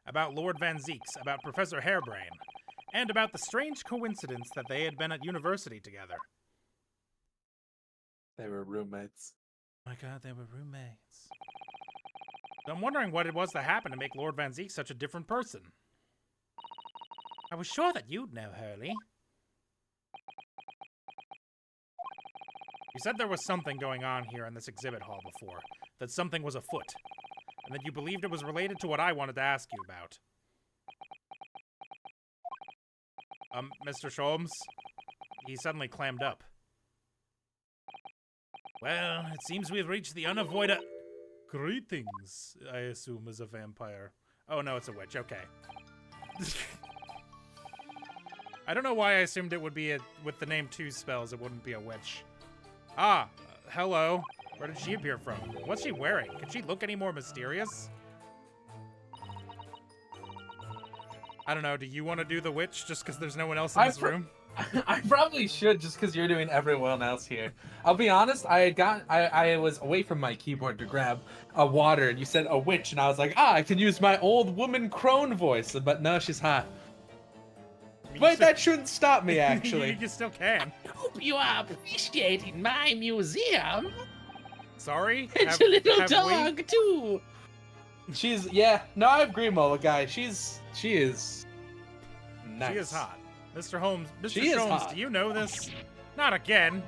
About Lord Van Zieks, about Professor Hairbrain, and about the strange coincidence that they had been at university together. They were roommates. Oh my god, they were roommates. So I'm wondering what it was that happened to make Lord Van Zieks such a different person. I was sure that you'd know, Hurley. You said there was something going on here in this exhibit hall before, that something was afoot, and that you believed it was related to what I wanted to ask you about. Mr. Sholmes? He suddenly clammed up. Well, it seems we've reached the unavoidable... Greetings, I assume, as a vampire. Oh, no, it's a witch. Okay. I don't know why I assumed it would be with the name 2 spells, it wouldn't be a witch. Ah, hello. Where did she appear from? What's she wearing? Can she look any more mysterious? I don't know. Do you want to do the witch just because there's no one else in this room? I probably should just because you're doing everyone else here. I'll be honest, I was away from my keyboard to grab a water and you said a witch and I was like, I can use my old woman crone voice, but no, she's hot. But that shouldn't stop me actually. You still can. I hope you are appreciating my museum. Sorry? It's a little dog too. No, I agree, Mola guy. She is nice. She is hot. Mr. Holmes, She is Sholmes, hot. do you know this? Not again.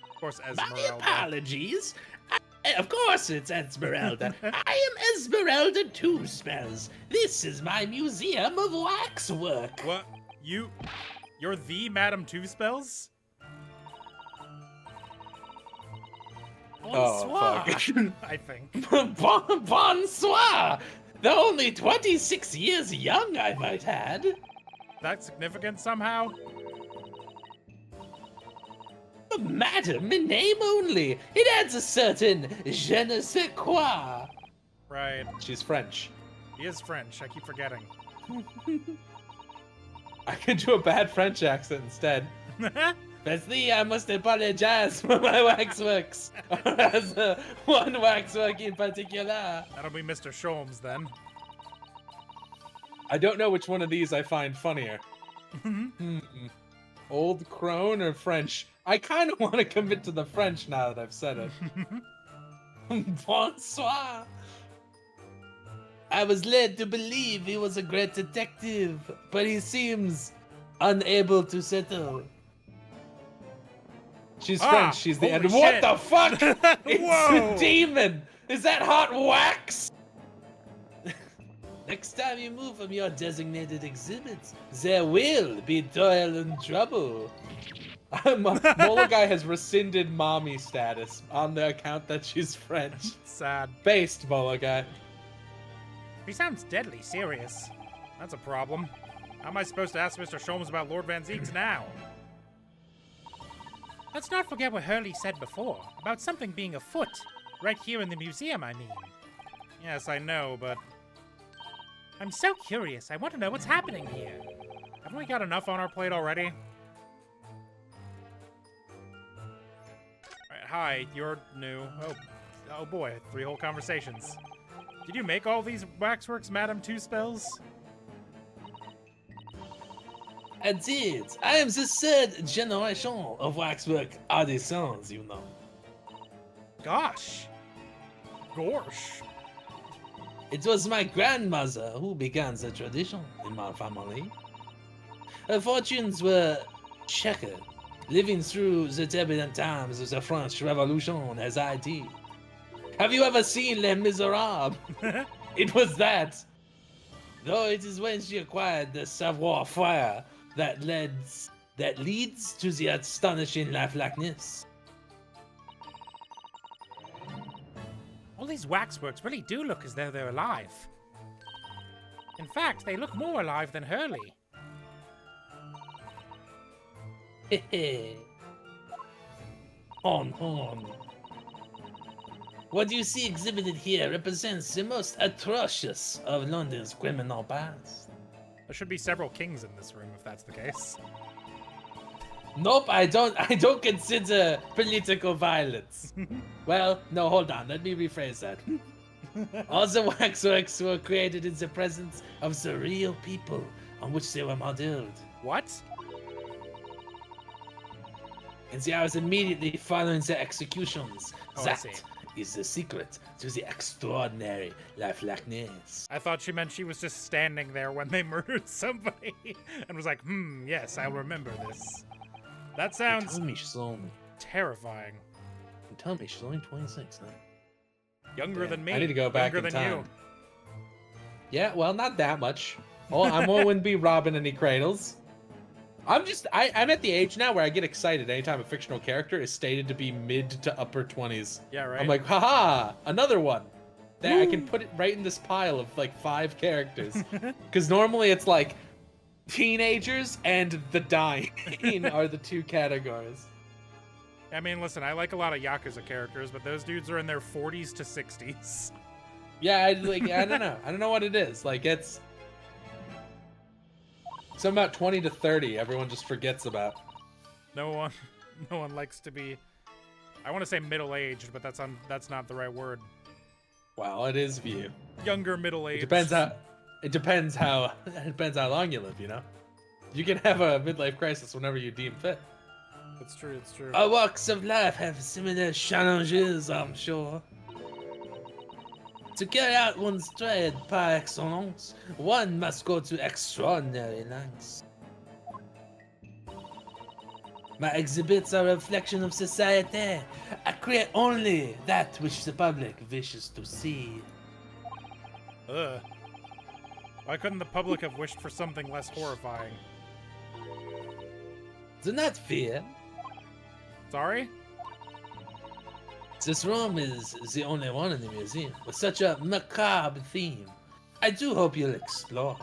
Of course, My Esmeralda. apologies. Of course it's Esmeralda. I am Esmeralda Two Spells. This is my museum of waxwork. What? You're the Madame Two Spells? Bonsoir. I think. Bonsoir. Though only 26 years young, I might add. That's significant somehow? Madam, in name only. It adds a certain je ne sais quoi. Right. She's French. He is French. I keep forgetting. I could do a bad French accent instead. Firstly, I must apologize for my waxworks. As one waxwork in particular. That'll be Mr. Sholmes then. I don't know which one of these I find funnier. Old crone or French? I kind of want to commit to the French now that I've said it. Bonsoir. I was led to believe he was a great detective, but he seems unable to settle. She's French. She's the holy end. What shit. the fuck? It's Whoa. a demon. Is that hot wax? Next time you move from your designated exhibits, there will be toil and trouble. Mola guy has rescinded mommy status on the account that she's French. Sad. Based Mola guy. He sounds deadly serious. That's a problem. How am I supposed to ask Mr. Sholmes about Lord Van Zieks now? Let's not forget what Hurley said before, about something being afoot. Right here in the museum, I mean. Yes, I know, but... I'm so curious. I want to know what's happening here. Haven't we got enough on our plate already? Alright, hi, you're new. Oh boy, 3 whole conversations. Did you make all these waxworks, Madame Two Spells? I did. I am the 3rd generation of waxwork artisans, you know. Gosh. Gorsh. It was my grandmother who began the tradition in my family. Her fortunes were checkered, living through the turbulent times of the French Revolution as I did. Have you ever seen Les Miserables? It was that. Though it is when she acquired the savoir-faire that leads to the astonishing lifelikeness. All these waxworks really do look as though they're alive. In fact, they look more alive than Hurley. Hehe. On. What you see exhibited here represents the most atrocious of London's criminal past. There should be several kings in this room if that's the case. Nope, I don't consider political violence. Well, no, hold on. Let me rephrase that. All the waxworks were created in the presence of the real people on which they were modeled. What? In the hours immediately following the executions, Oh, I that see. is the secret to the extraordinary lifelikeness. I thought she meant she was just standing there when they murdered somebody and was like, yes, I'll remember this. That sounds Tell me she's only, terrifying. tell me she's only 26 now. Younger Damn, than me. I need to go back Younger in than time. you. Yeah, well, not that much. Oh, I wouldn't be robbing any cradles. I'm at the age now where I get excited anytime a fictional character is stated to be mid to upper 20s. Yeah, right. I'm like, haha, another one. There, I can put it right in this pile of like 5 characters. Because normally it's like teenagers and the dying are the 2 categories. I mean, listen, I like a lot of Yakuza characters, but those dudes are in their 40s to 60s. Yeah, I don't know. I don't know what it is. Like, it's something about 20 to 30 everyone just forgets about. No one likes to be, I want to say middle-aged, but that's not the right word. Well, it is view. Younger middle-aged. It depends how long you live, you know? You can have a midlife crisis whenever you deem fit. It's true, it's true. Our walks of life have similar challenges, I'm sure. To carry out one's trade par excellence, one must go to extraordinary lengths. My exhibits are a reflection of society. I create only that which the public wishes to see. Ugh. Why couldn't the public have wished for something less horrifying? Do not fear. Sorry? This room is the only one in the museum with such a macabre theme. I do hope you'll explore.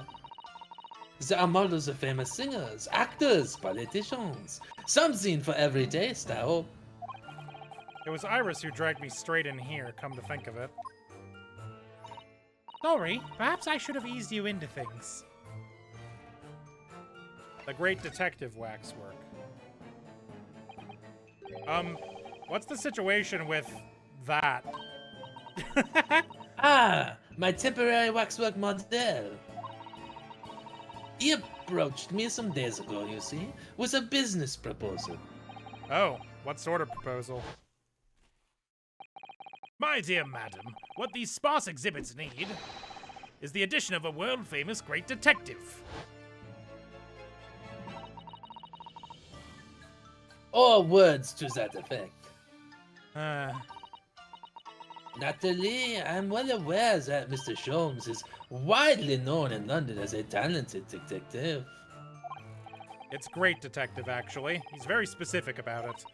There are models of famous singers, actors, politicians. Something for every taste, I hope. It was Iris who dragged me straight in here, come to think of it. Sorry, perhaps I should have eased you into things. The great detective waxwork. What's the situation with that? Ah, my temporary waxwork model. He approached me some days ago, you see, with a business proposal. Oh, what sort of proposal? My dear madam, what these sparse exhibits need is the addition of a world-famous great detective. Or words to that effect. Uh, Naturally, I'm well aware that Mr. Sholmes is widely known in London as a talented detective. it's great detective, actually. He's very specific about it.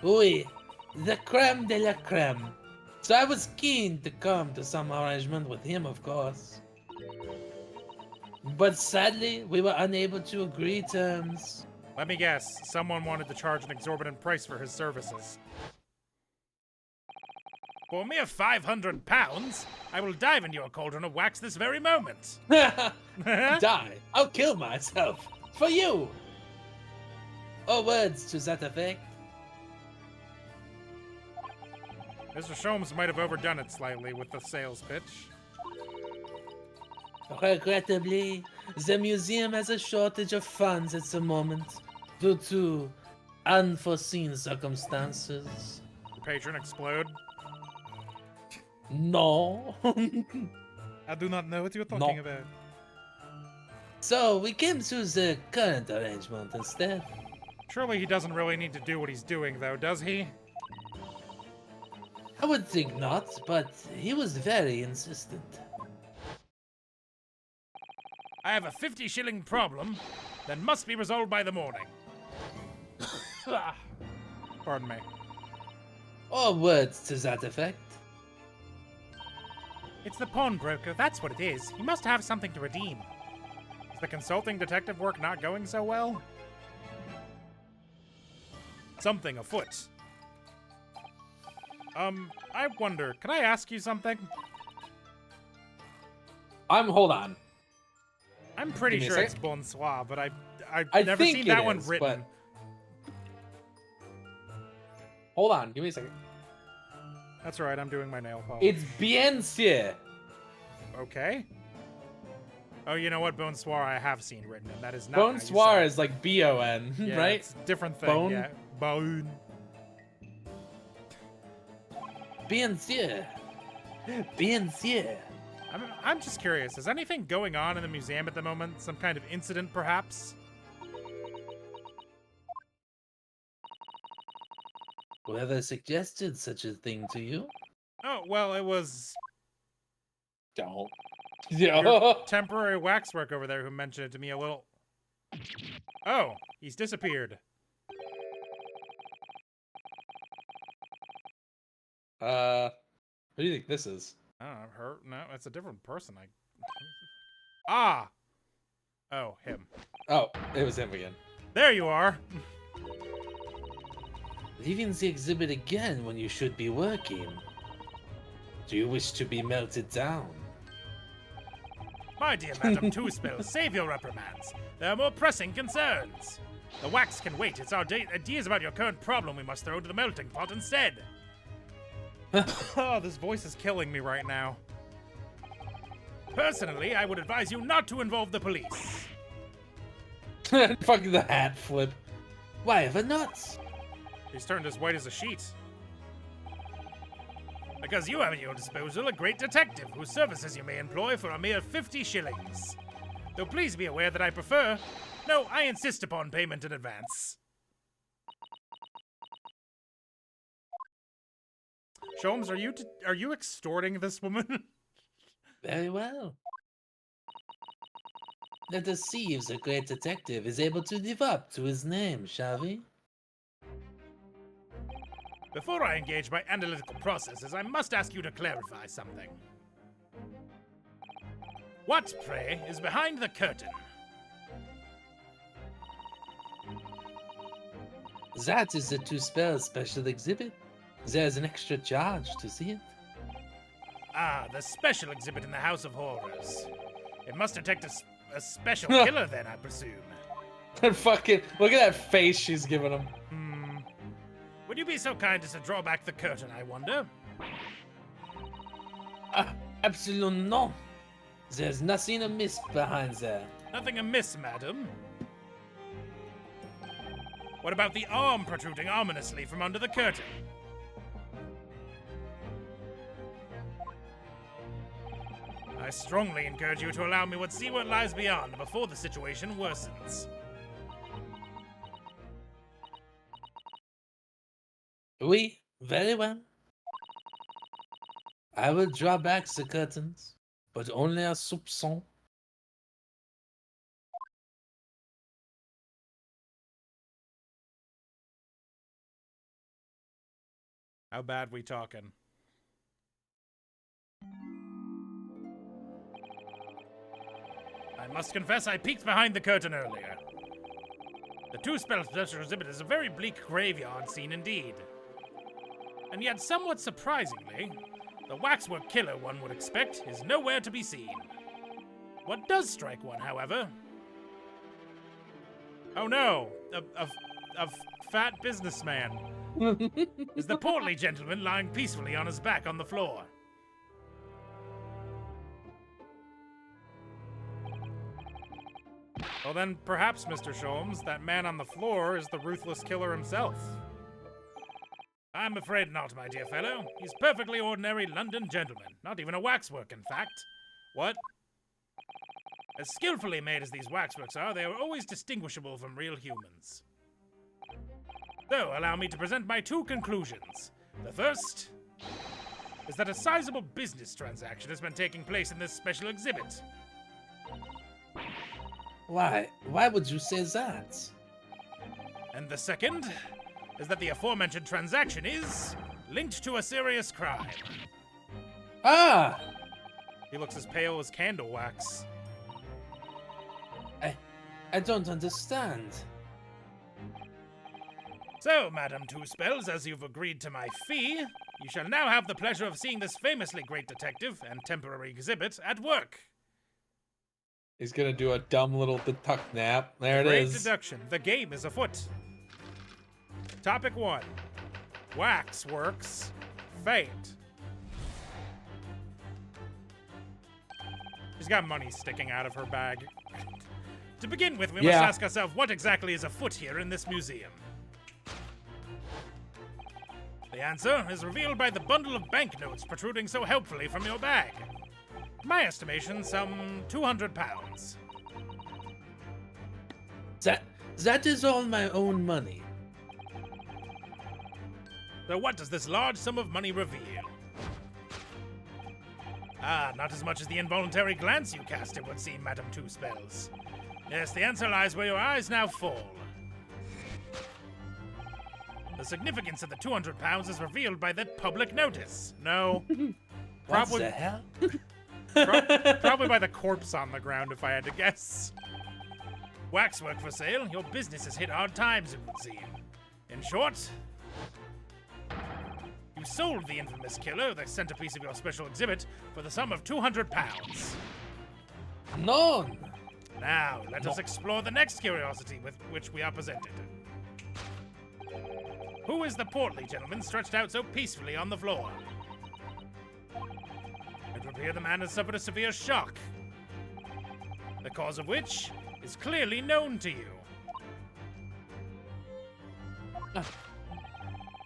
Oui, the creme de la creme. So I was keen to come to some arrangement with him, of course. But sadly, we were unable to agree terms. Let me guess, someone wanted to charge an exorbitant price for his services. For a mere £500, I will dive into your cauldron of wax this very moment. Die. I'll kill myself. For you. Or words to that effect. Mr. Sholmes might have overdone it slightly with the sales pitch. Regrettably, the museum has a shortage of funds at the moment due to unforeseen circumstances. The patron explode. No. I do not know what you're talking about. So we came to the current arrangement instead. Surely he doesn't really need to do what he's doing, though, does he? I would think not, but he was very insistent. I have a 50-shilling problem that must be resolved by the morning. Pardon me. Or words to that effect. It's the pawnbroker, that's what it is. He must have something to redeem. Is the consulting detective work not going so well? Something afoot. I wonder, can I ask you something? Hold on. I'm pretty Give me a sure it's second. bonsoir, but I've I never think seen it that one is, written. Hold on, give me a second. That's right, I'm doing my nail polish. It's bien sûr. Okay. Oh, you know what? Bonsoir I have seen written, and that is not how you Bonsoir say it. is like B-O-N, Yeah, right? It's a different thing. Bone? Yeah. Bone. Bien sûr. Bien sûr. I'm just curious. Is anything going on in the museum at the moment? Some kind of incident, perhaps? Whoever suggested such a thing to you? Oh, well, it was Don't. your temporary waxwork over there who mentioned it to me a little. Oh, he's disappeared. Who do you think this is? I don't know, her? No, it's a different person. Ah! Oh, him. Oh, it was him again. There you are! Leaving the exhibit again when you should be working. Do you wish to be melted down? My dear Madam Two-Spell, save your reprimands. There are more pressing concerns. The wax can wait. It's our ideas about your current problem we must throw into the melting pot instead. Oh, this voice is killing me right now. Personally, I would advise you not to involve the police. Fucking the hat flip. Why ever not? He's turned as white as a sheet. Because you have at your disposal a great detective whose services you may employ for a mere 50 shillings. Though please be aware that I prefer... No, I insist upon payment in advance. Sholmes, are you extorting this woman? Very well. Let us see if the great detective is able to live up to his name, shall we? Before I engage my analytical processes, I must ask you to clarify something. What, pray, is behind the curtain? That is the Two-Spell special exhibit. There's an extra charge to see it. Ah, the special exhibit in the House of Horrors. It must detect a special killer then, I presume. Fucking, look at that face she's giving him. Would you be so kind as to draw back the curtain, I wonder? Absolutely not. There's nothing amiss behind there. Nothing amiss, madam. What about the arm protruding ominously from under the curtain? I strongly encourage you to allow me to see what lies beyond before the situation worsens. Oui, very well. I will draw back the curtains, but only a soupçon. How bad we talking? I must confess I peeked behind the curtain earlier. The Two-Spell special exhibit is a very bleak graveyard scene indeed. And yet, somewhat surprisingly, the waxwork killer one would expect is nowhere to be seen. What does strike one, however... Oh no, a fat businessman. Is the portly gentleman lying peacefully on his back on the floor. Well then, perhaps, Mr. Sholmes, that man on the floor is the ruthless killer himself. I'm afraid not, my dear fellow. He's perfectly ordinary London gentleman. Not even a waxwork, in fact. What? As skillfully made as these waxworks are, they are always distinguishable from real humans. So, allow me to present my two conclusions. The first is that a sizable business transaction has been taking place in this special exhibit. Why? Why would you say that? And the second is that the aforementioned transaction is linked to a serious crime. Ah! He looks as pale as candle wax. I don't understand. So, Madam Two-Spells, as you've agreed to my fee, you shall now have the pleasure of seeing this famously great detective and temporary exhibit at work. He's gonna do a dumb little deduct nap. There it Great is. deduction. The game is afoot. Topic 1. Waxworks. Fate. She's got money sticking out of her bag. To begin with, we must ask ourselves what exactly is afoot here in this museum. The answer is revealed by the bundle of banknotes protruding so helpfully from your bag. My estimation, some £200. That is all my own money. So what does this large sum of money reveal? Ah, not as much as the involuntary glance you cast, it would seem, Madam Two-Spells. Yes, the answer lies where your eyes now fall. The significance of the £200 is revealed by that public notice. No. What the hell? Probably by the corpse on the ground, if I had to guess. Waxwork for sale. Your business has hit hard times, it would seem. In short, You sold the infamous killer, the centerpiece of your special exhibit, for the sum of 200 pounds. None. Now, let us explore the next curiosity with which we are presented. Who is the portly gentleman stretched out so peacefully on the floor? It would appear the man has suffered a severe shock, the cause of which is clearly known to you.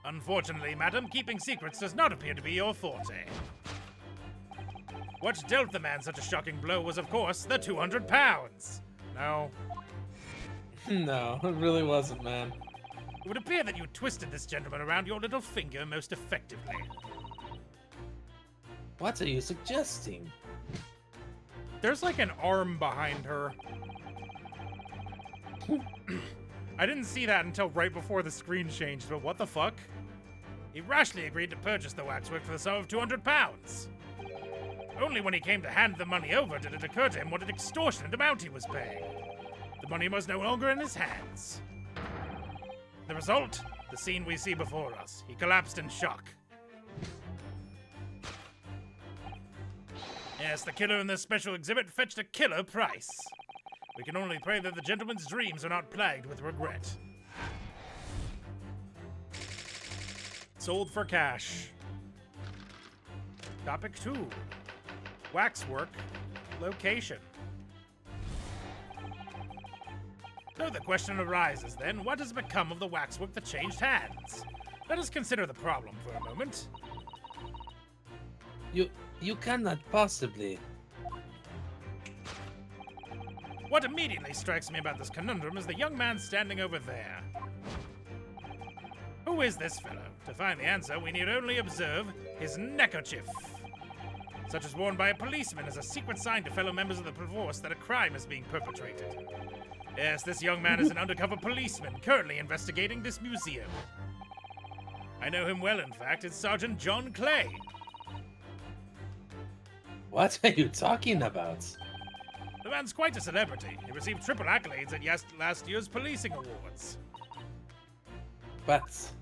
Unfortunately, madam, keeping secrets does not appear to be your forte. What dealt the man such a shocking blow was, of course, the 200 pounds. No. No, it really wasn't, man. It would appear that you twisted this gentleman around your little finger most effectively. What are you suggesting? There's like an arm behind her. I didn't see that until right before the screen changed, but what the fuck? He rashly agreed to purchase the waxwork for the sum of 200 pounds. Only when he came to hand the money over did it occur to him what an extortionate amount he was paying. The money was no longer in his hands. The result? The scene we see before us. He collapsed in shock. Yes, the killer in this special exhibit fetched a killer price. We can only pray that the gentleman's dreams are not plagued with regret. Sold for cash. Topic 2. Waxwork. Location. So the question arises then, what has become of the waxwork that changed hands? Let us consider the problem for a moment. You cannot possibly. What immediately strikes me about this conundrum is the young man standing over there. Who is this fellow? To find the answer, we need only observe his neckerchief, such as worn by a policeman as a secret sign to fellow members of the force that a crime is being perpetrated. Yes, this young man is an undercover policeman currently investigating this museum. I know him well, in fact. It's Sergeant John Clay. What are you talking about? The man's quite a celebrity. He received triple accolades at last year's policing awards. But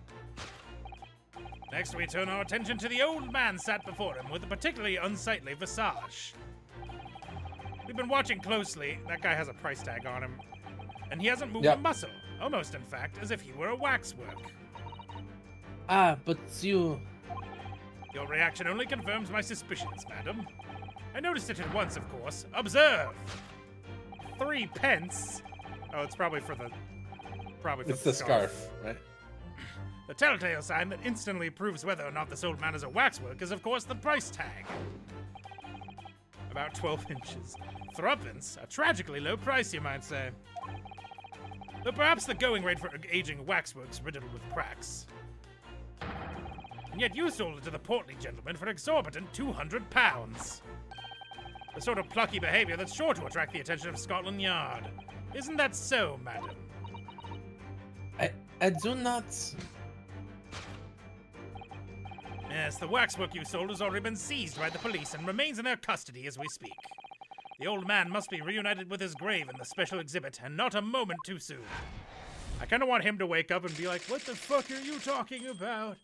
Next, we turn our attention to the old man sat before him with a particularly unsightly visage. We've been watching closely. That guy has a price tag on him. And he hasn't moved a muscle. Almost, in fact, as if he were a waxwork. but you... Your reaction only confirms my suspicions, madam. I noticed it at once, of course. Observe! 3 pence. Oh, it's probably for the... It's the scarf, right? The telltale sign that instantly proves whether or not this old man is a waxwork is, of course, the price tag. About 12 inches. Threepence, a tragically low price, you might say. Though perhaps the going rate for aging waxworks riddled with cracks. And yet you sold it to the portly gentleman for an exorbitant 200 pounds. The sort of plucky behavior that's sure to attract the attention of Scotland Yard. Isn't that so, madam? I do not... Yes, the waxwork you sold has already been seized by the police and remains in their custody as we speak. The old man must be reunited with his grave in the special exhibit, and not a moment too soon. I kind of want him to wake up and be like, what the fuck are you talking about?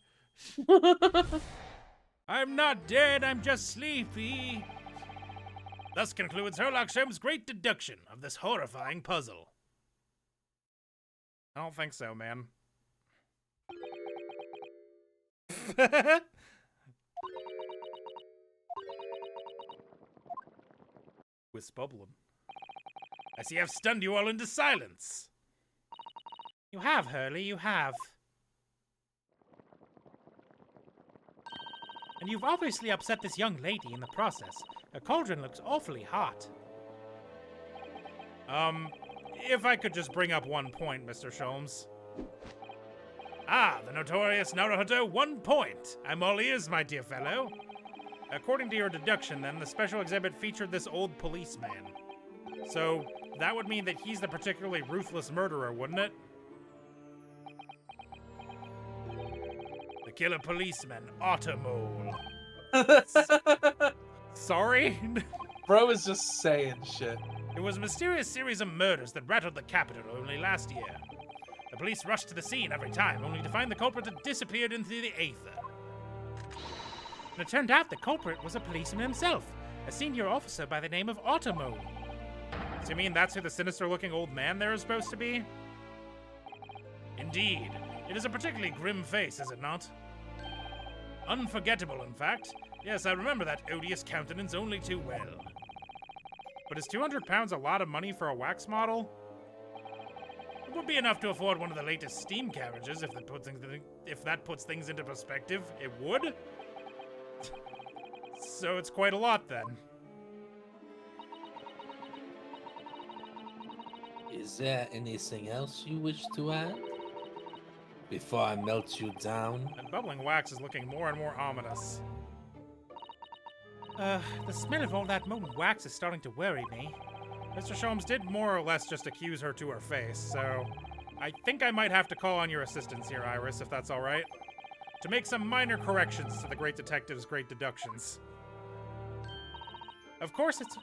I'm not dead, I'm just sleepy. Thus concludes Sherlock Holmes' great deduction of this horrifying puzzle. I don't think so, man. Wisbublin. I see I've stunned you all into silence. You have, Hurley, you have. And you've obviously upset this young lady in the process. Her cauldron looks awfully hot. If I could just bring up one point, Mr. Sholmes. Ah, the notorious Naruhodo, 1 point. I'm all ears, my dear fellow. According to your deduction, then, the special exhibit featured this old policeman. So, that would mean that he's the particularly ruthless murderer, wouldn't it? The killer policeman, Automole. Sorry? Bro is just saying shit. It was a mysterious series of murders that rattled the capital only last year. The police rushed to the scene every time, only to find the culprit had disappeared into the aether. And it turned out the culprit was a policeman himself, a senior officer by the name of Automo. So you mean that's who the sinister-looking old man there is supposed to be? Indeed. It is a particularly grim face, is it not? Unforgettable, in fact. Yes, I remember that odious countenance only too well. But is 200 pounds a lot of money for a wax model? It would be enough to afford one of the latest steam carriages if that puts things into perspective. It would? So it's quite a lot then. Is there anything else you wish to add? Before I melt you down? And bubbling wax is looking more and more ominous. The smell of all that molten wax is starting to worry me. Mr. Sholmes did more or less just accuse her to her face, so I think I might have to call on your assistance here, Iris, if that's all right, to make some minor corrections to the great detective's great deductions. Of course it's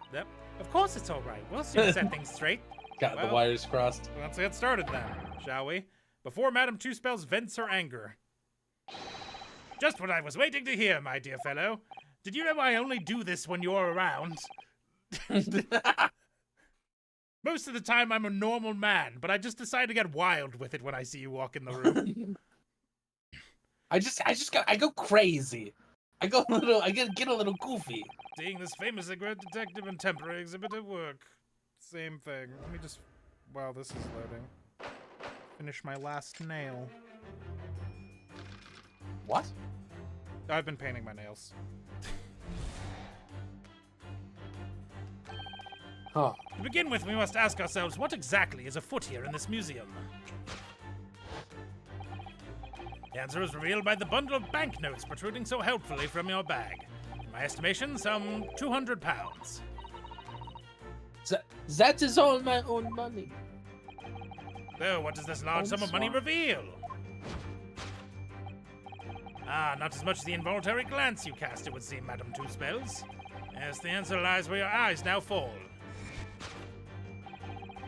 all right. We'll soon set things straight. Got the wires crossed. Let's get started then, shall we? Before Madame Two-Spells vents her anger. Just what I was waiting to hear, my dear fellow. Did you know I only do this when you're around? Most of the time I'm a normal man, but I just decide to get wild with it when I see you walk in the room. I go crazy. I get a little goofy. Seeing this famous great detective and temporary exhibit at work. Same thing. Let me just... Wow, this is loading. Finish my last nail. What? I've been painting my nails. Huh. To begin with, we must ask ourselves what exactly is afoot here in this museum. The answer is revealed by the bundle of banknotes protruding so helpfully from your bag. In my estimation, some 200 pounds. That is all my own money. So, what does this large sum of money reveal? Ah, not as much as the involuntary glance you cast, it would seem, Madame Two-Spells. Yes, the answer lies where your eyes now fall.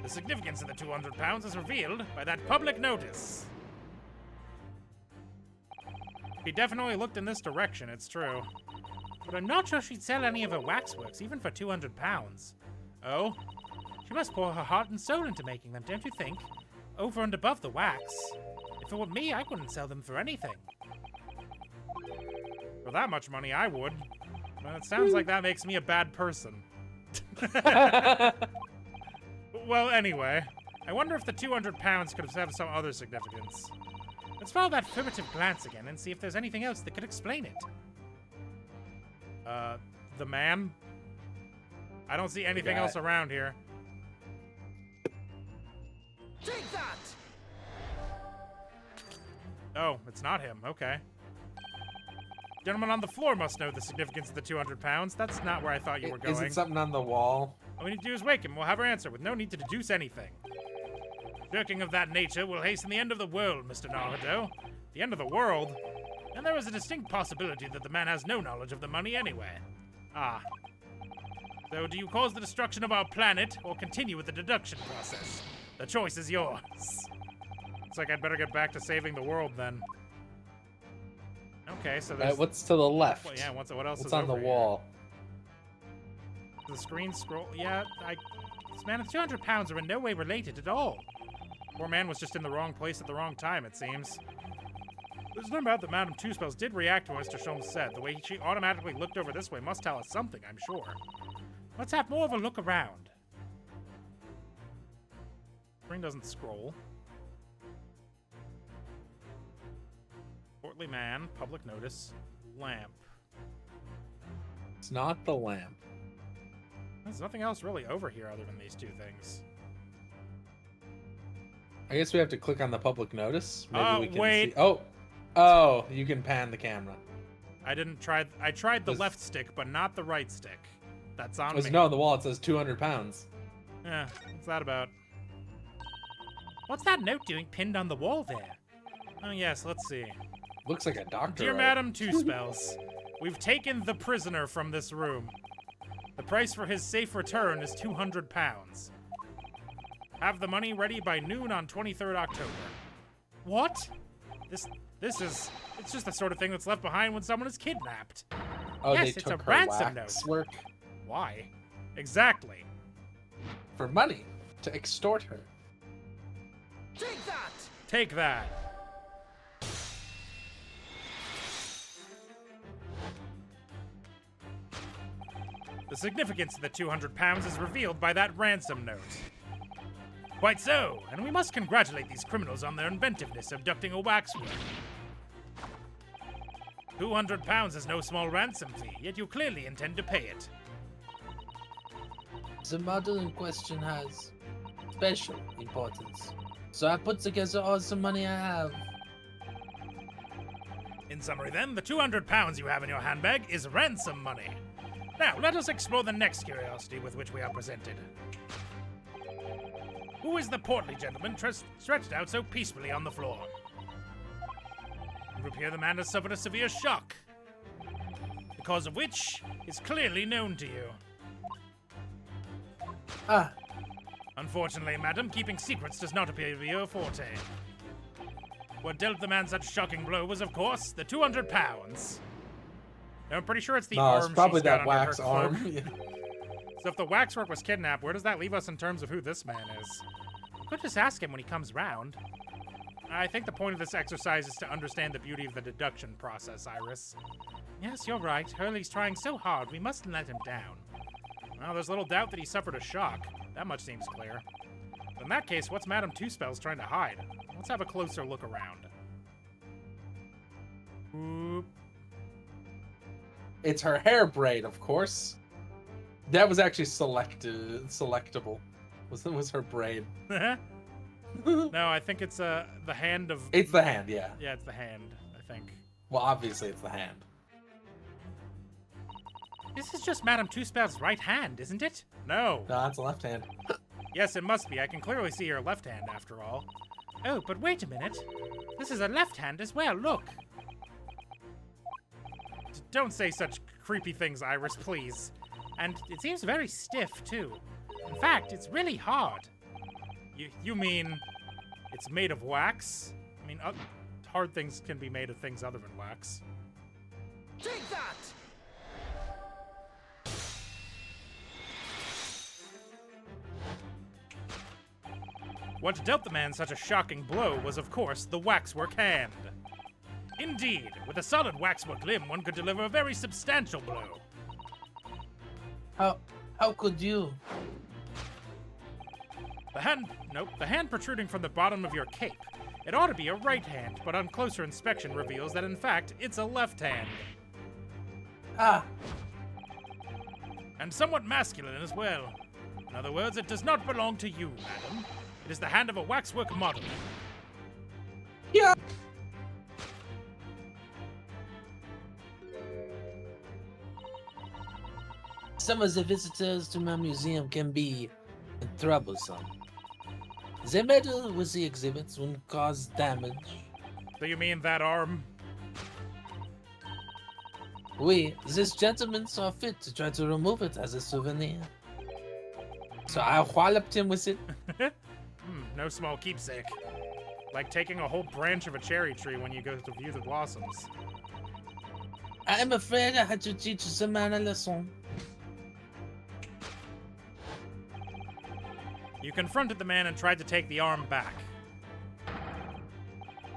The significance of the 200 pounds is revealed by that public notice. He definitely looked in this direction, it's true. But I'm not sure she'd sell any of her waxworks, even for 200 pounds. Oh? She must pour her heart and soul into making them, don't you think? Over and above the wax. If it were me, I wouldn't sell them for anything. For that much money, I would. But it sounds like that makes me a bad person. Well, anyway, I wonder if the 200 pounds could have some other significance. Let's follow that furtive glance again and see if there's anything else that could explain it. The man? I don't see anything else around here. Take that! Oh, it's not him. Okay. Gentleman on the floor must know the significance of the 200 pounds. That's not where I thought you were going. Is it something on the wall? All we need to do is wake him. We'll have our answer with no need to deduce anything. Shirking of that nature will hasten the end of the world, Mr. Naruto. The end of the world? And there is a distinct possibility that the man has no knowledge of the money anyway. Ah. So do you cause the destruction of our planet or continue with the deduction process? The choice is yours. Looks like I'd better get back to saving the world then. Okay, so there's... what's to the left? Well, yeah, what else is What's on the over wall? Here? The screen scroll... Yeah, this man of 200 pounds are in no way related at all. Poor man was just in the wrong place at the wrong time, it seems. There's no doubt that Madame Two-Spells did react to what Mr. Sholmes said. The way she automatically looked over this way must tell us something, I'm sure. Let's have more of a look around. Screen doesn't scroll. Portly man, public notice, lamp. It's not the lamp. There's nothing else really over here other than these two things. I guess we have to click on the public notice. Maybe we can wait. see. Oh, you can pan the camera. I tried the left stick, but not the right stick. That's on me. No, on the wall it says 200 pounds. Yeah, what's that about? What's that note doing pinned on the wall there? Oh yes, let's see. Looks like a doctor. Dear Madame Two-Spells, we've taken the prisoner from this room. The price for his safe return is 200 pounds. Have the money ready by noon on 23rd October. What? It's just the sort of thing that's left behind when someone is kidnapped. Oh, Yes, they it's took a her ransom wax note. work Why? Exactly. for money to extort her. Take that. The significance of the 200 pounds is revealed by that ransom note. Quite so, and we must congratulate these criminals on their inventiveness abducting a waxwork. 200 pounds is no small ransom fee, yet you clearly intend to pay it. The model in question has special importance. So I put together all the money I have. In summary then, the 200 pounds you have in your handbag is ransom money. Now, let us explore the next curiosity with which we are presented. Who is the portly gentleman stretched out so peacefully on the floor? It would appear the man has suffered a severe shock, the cause of which is clearly known to you. Ah, Unfortunately, madam, keeping secrets does not appear to be your forte. What dealt the man such shocking blow was, of course, the 200 pounds. Now, I'm pretty sure it's the No, arm it's probably she's got that under her wax cloak. arm. Yeah. So if the waxwork was kidnapped, where does that leave us in terms of who this man is? We could just ask him when he comes round. I think the point of this exercise is to understand the beauty of the deduction process, Iris. Yes, you're right. Hurley's trying so hard, we mustn't let him down. Well, there's little doubt that he suffered a shock. That much seems clear. In that case, what's Madame Two-Spells trying to hide? Let's have a closer look around. Oop. It's her hair braid, of course. That was actually selectable. Was her braid? No, I think it's the hand of... It's the hand, yeah. Yeah, it's the hand, I think. Well, obviously it's the hand. This is just Madame Two-Spells' right hand, isn't it? No. No, it's the left hand. Yes, it must be. I can clearly see her left hand, after all. Oh, but wait a minute. This is a left hand as well, look. Don't say such creepy things, Iris, please. And it seems very stiff, too. In fact, it's really hard. You mean it's made of wax? I mean, hard things can be made of things other than wax. take that! What dealt the man such a shocking blow was, of course, the waxwork hand. Indeed, with a solid waxwork limb, one could deliver a very substantial blow. How could you? The hand protruding from the bottom of your cape. It ought to be a right hand, but on closer inspection reveals that in fact, it's a left hand. Ah, And somewhat masculine as well. In other words, it does not belong to you, madam. It is the hand of a waxwork model. Yeah. some of the visitors to my museum can be troublesome. They meddle with the exhibits and cause damage. Do you mean that arm? We, this gentleman saw fit to try to remove it as a souvenir. So I walloped him with it. No small keepsake. Like taking a whole branch of a cherry tree when you go to view the blossoms. I am afraid I had to teach the man a lesson. You confronted the man and tried to take the arm back.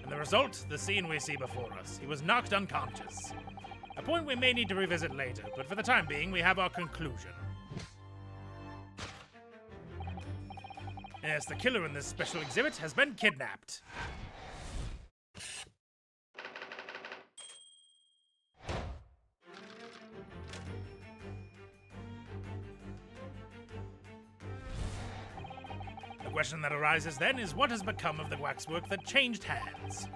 And the result, the scene we see before us. He was knocked unconscious. A point we may need to revisit later, but for the time being, we have our conclusion. Yes, the killer in this special exhibit has been kidnapped. The question that arises then is what has become of the waxwork that changed hands?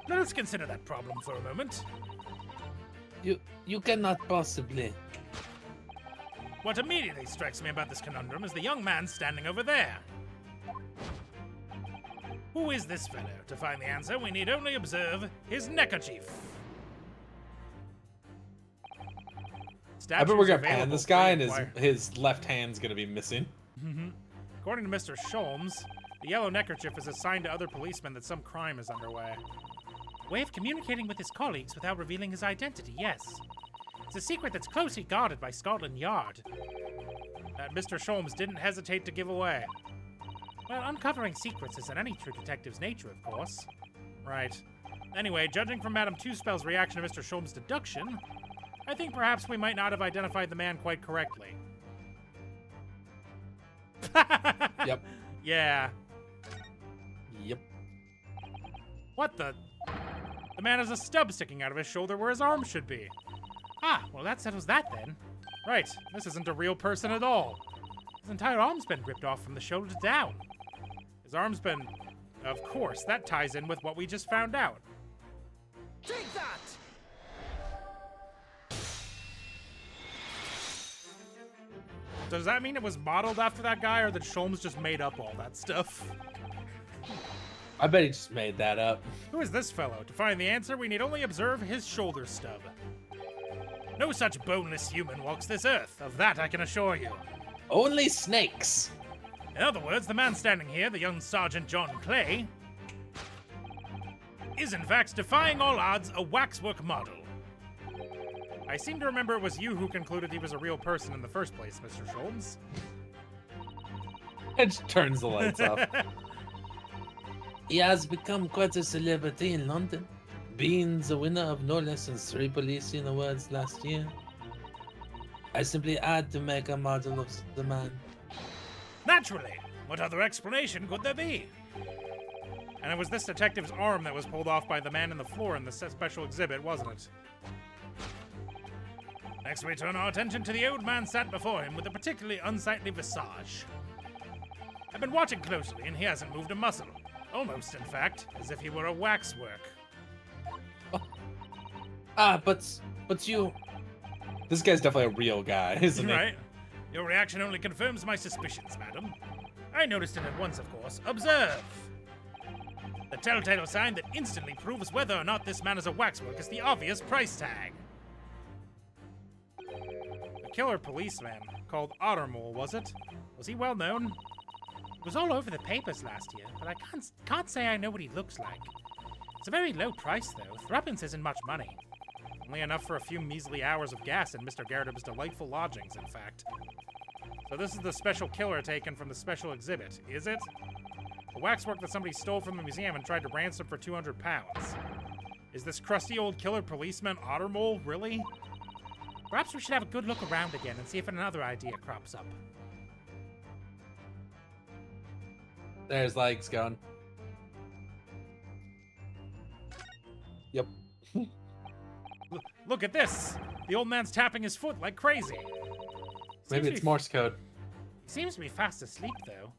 Let us consider that problem for a moment. You cannot possibly. What immediately strikes me about this conundrum is the young man standing over there. Who is this fellow? To find the answer, we need only observe his neckerchief. I bet we're gonna Statues pan this available guy and free of his left hand's gonna be missing. According to Mr. Sholmes, the yellow neckerchief is a sign to other policemen that some crime is underway. Way of communicating with his colleagues without revealing his identity, yes. It's a secret that's closely guarded by Scotland Yard. That Mr. Sholmes didn't hesitate to give away. Well, uncovering secrets is in any true detective's nature, of course. Right. Anyway, judging from Madame Two-Spell's reaction to Mr. Sholmes' deduction, I think perhaps we might not have identified the man quite correctly. Yep. Yeah. Yep. What the? The man has a stub sticking out of his shoulder where his arm should be. Ah, well that settles that then. Right, this isn't a real person at all. His entire arm's been ripped off from the shoulder down. His arm's been... Of course, that ties in with what we just found out. Take that! Does that mean it was modeled after that guy, or that Sholmes just made up all that stuff? I bet he just made that up. Who is this fellow? To find the answer, we need only observe his shoulder stub. No such boneless human walks this earth, of that I can assure you. Only snakes. In other words, the man standing here, the young Sergeant John Clay, is in fact, defying all odds, a waxwork model. I seem to remember it was you who concluded he was a real person in the first place, Mr. Sholmes. It just turns the lights off. He has become quite a celebrity in London, being the winner of no less than 3 policing awards last year. I simply had to make a model of the man. Naturally! What other explanation could there be? And it was this detective's arm that was pulled off by the man in the floor in the special exhibit, wasn't it? Next, we turn our attention to the old man sat before him with a particularly unsightly visage. I've been watching closely, and he hasn't moved a muscle. Almost, in fact, as if he were a waxwork. But you... This guy's definitely a real guy, isn't he? Right? Your reaction only confirms my suspicions, madam. I noticed it at once, of course. Observe! The telltale sign that instantly proves whether or not this man is a waxwork is the obvious price tag. The killer policeman, called Ottermole, was it? Was he well known? It was all over the papers last year, but I can't say I know what he looks like. It's a very low price, though. Threepence isn't much money. Only enough for a few measly hours of gas in Mr. Garrett's delightful lodgings, in fact. So this is the special killer taken from the special exhibit, is it? The waxwork that somebody stole from the museum and tried to ransom for 200 pounds. Is this crusty old killer policeman Ottermole, really? Perhaps we should have a good look around again and see if another idea crops up. There's legs going. Yep. Look at this! The old man's tapping his foot like crazy. Maybe it's Morse code. He seems to be fast asleep, though.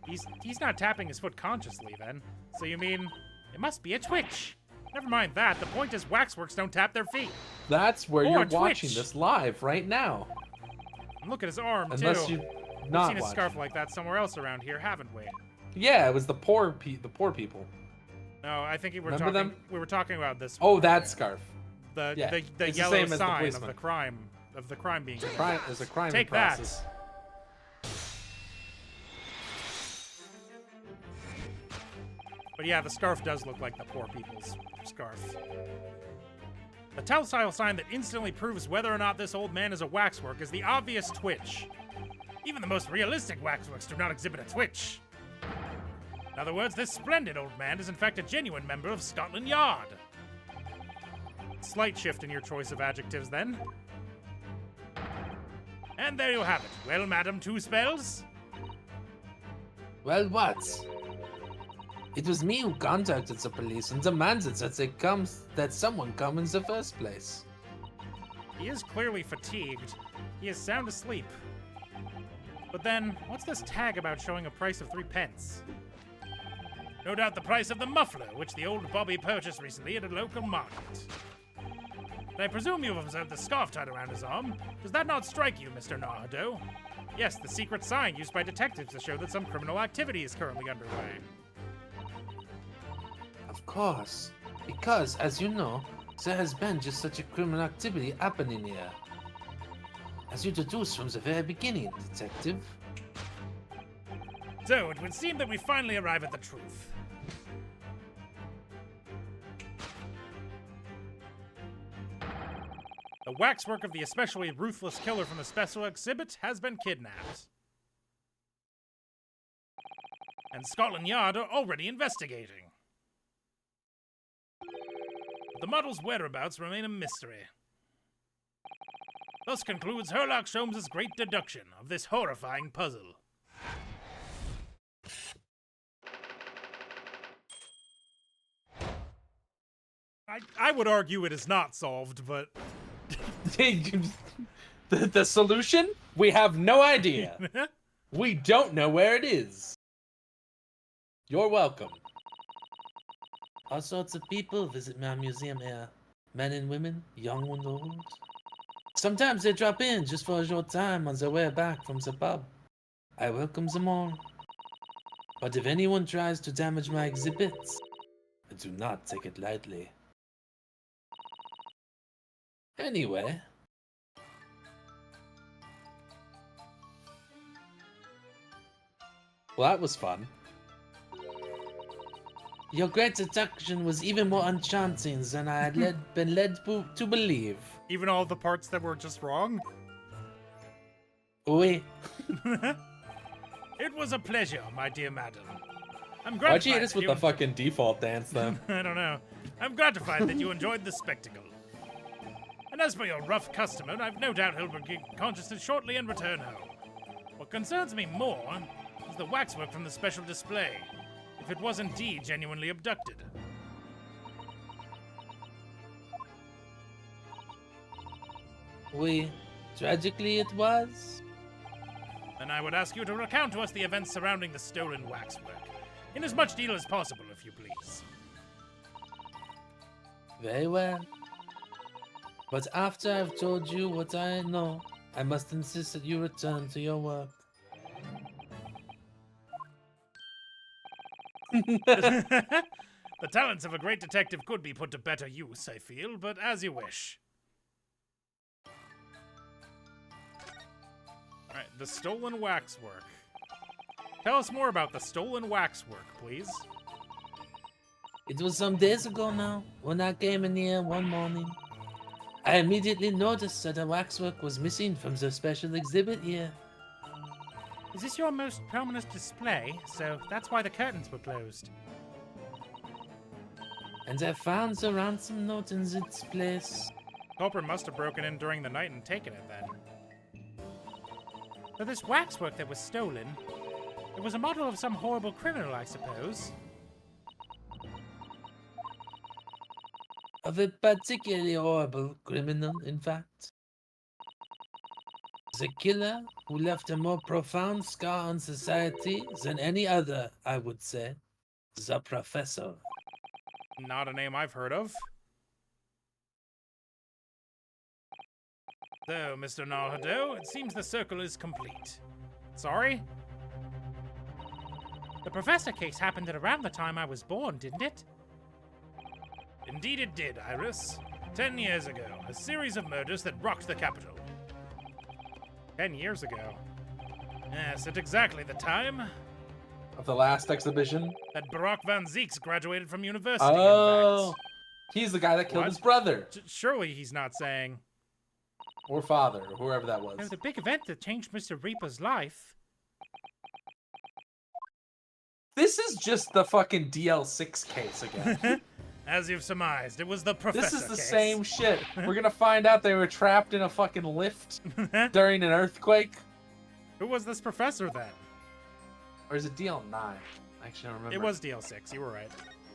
He's not tapping his foot consciously, then. So you mean, it must be a twitch. Never mind that, the point is waxworks don't tap their feet. That's where Or you're Twitch. watching this live right now. And look at his arm, Unless too. you're We've not seen a watching. scarf like that somewhere else around here, haven't we? Yeah, it was the poor people. No, I think we were Remember talking. them? We were talking about this. Oh, one. that scarf. The yeah. the It's the yellow same as the sign of policeman. the crime being. There's a crime Take in that. process. But yeah, the scarf does look like the poor people's scarf. The telltale sign that instantly proves whether or not this old man is a waxwork is the obvious twitch. Even the most realistic waxworks do not exhibit a twitch. In other words, this splendid old man is in fact a genuine member of Scotland Yard. Slight shift in your choice of adjectives, then. And there you have it. Well, Madam Two Spells? Well, what? It was me who contacted the police and demanded that someone come in the first place. He is clearly fatigued. He is sound asleep. But then, what's this tag about showing a price of 3 pence? No doubt the price of the muffler, which the old Bobby purchased recently at a local market. And I presume you've observed the scarf tied around his arm. Does that not strike you, Mr. Nardo? Yes, the secret sign used by detectives to show that some criminal activity is currently underway. Of course. Because, as you know, there has been just such a criminal activity happening here. As you deduced from the very beginning, detective. So, it would seem that we finally arrive at the truth. The waxwork of the especially ruthless killer from the special exhibit has been kidnapped. And Scotland Yard are already investigating. But the model's whereabouts remain a mystery. Thus concludes Sherlock Holmes' great deduction of this horrifying puzzle. I would argue it is not solved, but... The solution? We have no idea. We don't know where it is. You're welcome. All sorts of people visit my museum here. Men and women, young and old. Sometimes they drop in just for a short time on their way back from the pub. I welcome them all. But if anyone tries to damage my exhibits, I do not take it lightly. Anyway. Well, that was fun. Your great deduction was even more enchanting than I had been led to believe. Even all the parts that were just wrong? Oui. It was a pleasure, my dear madam. I'm Why'd gratified you hit us that with the fucking default dance, though? I don't know. I'm gratified that you enjoyed the spectacle. And as for your rough customer, I've no doubt he'll regain consciousness shortly and return home. What concerns me more is the waxwork from the special display, if it was indeed genuinely abducted. Oui. Tragically it was. Then I would ask you to recount to us the events surrounding the stolen waxwork, in as much detail as possible, if you please. Very well. But after I've told you what I know, I must insist that you return to your work. The talents of a great detective could be put to better use, I feel, but as you wish. Alright, the stolen waxwork. Tell us more about the stolen waxwork, please. It was some days ago now, when I came in here one morning. I immediately noticed that the waxwork was missing from the special exhibit here. Is this your most prominent display? So that's why the curtains were closed. And I found the ransom note in its place. Culprit must have broken in during the night and taken it then. So this waxwork that was stolen, it was a model of some horrible criminal, I suppose. Of a particularly horrible criminal, in fact. The killer who left a more profound scar on society than any other, I would say. The Professor. Not a name I've heard of. So, Mr. Nardo, it seems the circle is complete. Sorry? The Professor case happened at around the time I was born, didn't it? Indeed it did, Iris. 10 years ago, a series of murders that rocked the capital. 10 years ago? Yes, at exactly the time Of the last exhibition? that Barack Van Zieks graduated from university, in Oh. fact. He's the guy that killed What? his brother. Surely he's not saying... Or father, or whoever that was. No, the big event that changed Mr. Reaper's life. This is just the fucking DL6 case again. As you've surmised, it was the Professor This is the case. same shit. We're gonna find out they were trapped in a fucking lift during an earthquake. Who was this Professor then? Or is it DL9? I actually don't remember. It was DL6, you were right.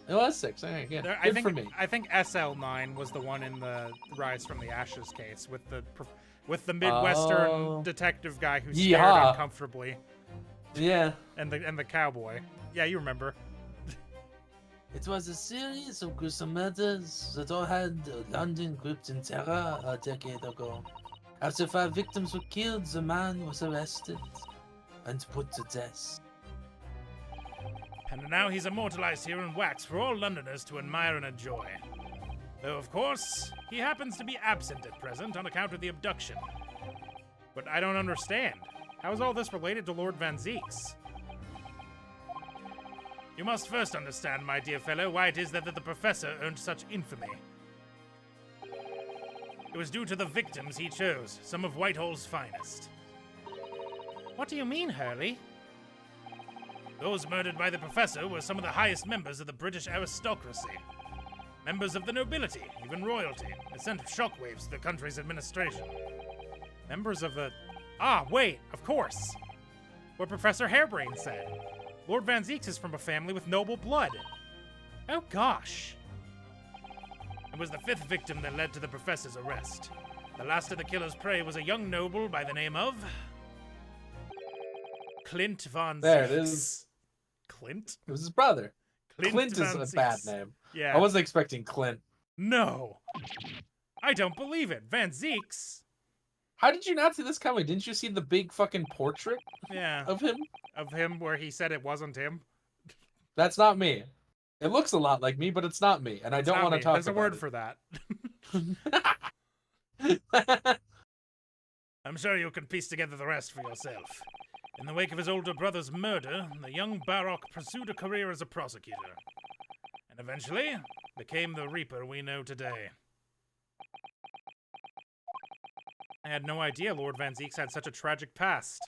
It was 6. All right, yeah. There- Good for me. I think SL9 was the one in the Rise from the Ashes case with the Midwestern Oh. detective guy who stared Yeehaw. uncomfortably Yeah. and the cowboy. Yeah, you remember. It was a series of gruesome murders that all had London gripped in terror a decade ago. After 5 victims were killed, the man was arrested and put to death. And now he's immortalized here in wax for all Londoners to admire and enjoy. Though, of course, he happens to be absent at present on account of the abduction. But I don't understand. How is all this related to Lord Van Zieks? You must first understand, my dear fellow, why it is that the Professor earned such infamy. It was due to the victims he chose, some of Whitehall's finest. What do you mean, Hurley? Those murdered by the professor were some of the highest members of the British aristocracy. Members of the nobility, even royalty. It sent shockwaves to the country's administration. Members of the... Ah, wait, of course. What Professor Harebrained said. Lord Van Zieks is from a family with noble blood. Oh, gosh. It was the 5th victim that led to the professor's arrest. The last of the killer's prey was a young noble by the name of... Clint Van Zieks. There it is. Clint? It was his brother. Clint Van is a bad Zieks. name. Yeah. I wasn't expecting Clint. No. I don't believe it. Van Zieks. How did you not see this coming? Didn't you see the big fucking portrait Yeah. of him? Of him where he said it wasn't him. That's not me. It looks a lot like me, but it's not me, and I don't want to talk There's a about word it. for that. I'm sure you can piece together the rest for yourself. In the wake of his older brother's murder, the young Baroque pursued a career as a prosecutor. And eventually, became the Reaper we know today. I had no idea Lord Van Zieks had such a tragic past.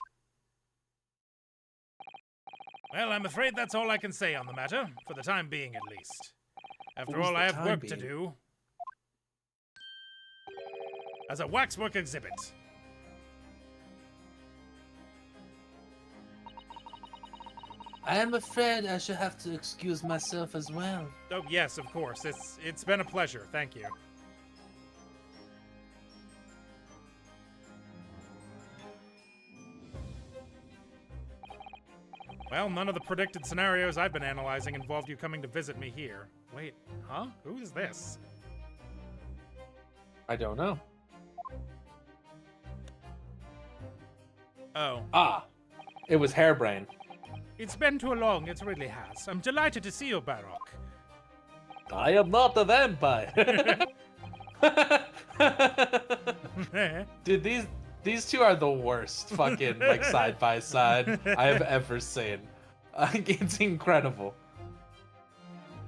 Well, I'm afraid that's all I can say on the matter, for the time being at least. After all, I have work to do. As a waxwork exhibit. I am afraid I shall have to excuse myself as well. Oh, yes, of course. It's been a pleasure. Thank you. Well, none of the predicted scenarios I've been analyzing involved you coming to visit me here. Wait, huh? Who is this? I don't know. Oh. Ah, it was Harebrained. It's been too long, it really has. I'm delighted to see you, Baroque. I am not a vampire. Dude, these two are the worst fucking like side by side I have ever seen. It's incredible.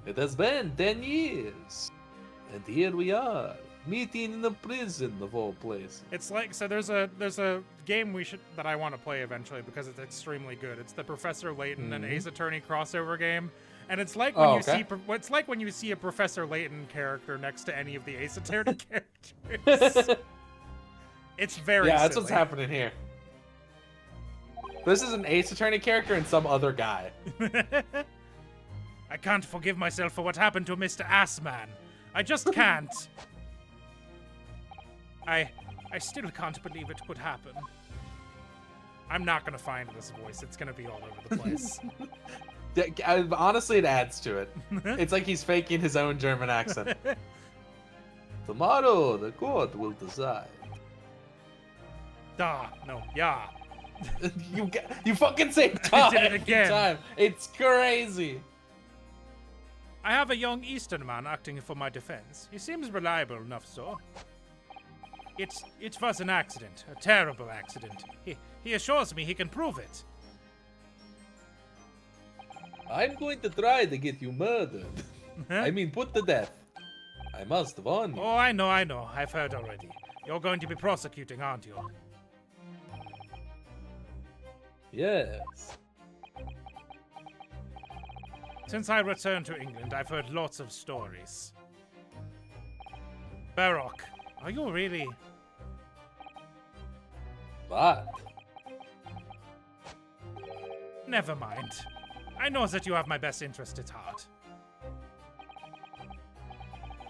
It has been 10 years, and here we are, meeting in the prison of all places. It's like, so there's a game that I want to play eventually because it's extremely good. It's the Professor Layton and Ace Attorney crossover game. And it's like when it's like when you see a Professor Layton character next to any of the Ace Attorney characters. It's very that's silly. what's happening here. This is an Ace Attorney character and some other guy. I can't forgive myself for what happened to Mr. Assman. I just can't. I still can't believe it could happen. I'm not gonna find this voice. It's gonna be all over the place. Honestly, it adds to it. It's like he's faking his own German accent. Tomorrow, the court will decide. Yeah. you fucking say time did it again. Time. It's crazy. I have a young Eastern man acting for my defense. He seems reliable enough, so. It was an accident, a terrible accident. He assures me he can prove it. I'm going to try to get you murdered. I mean, put to death. I must warn you. Oh, I know. I've heard already. You're going to be prosecuting, aren't you? Yes. Since I returned to England, I've heard lots of stories. Baroque, are you really... But Never mind. I know that you have my best interest at heart.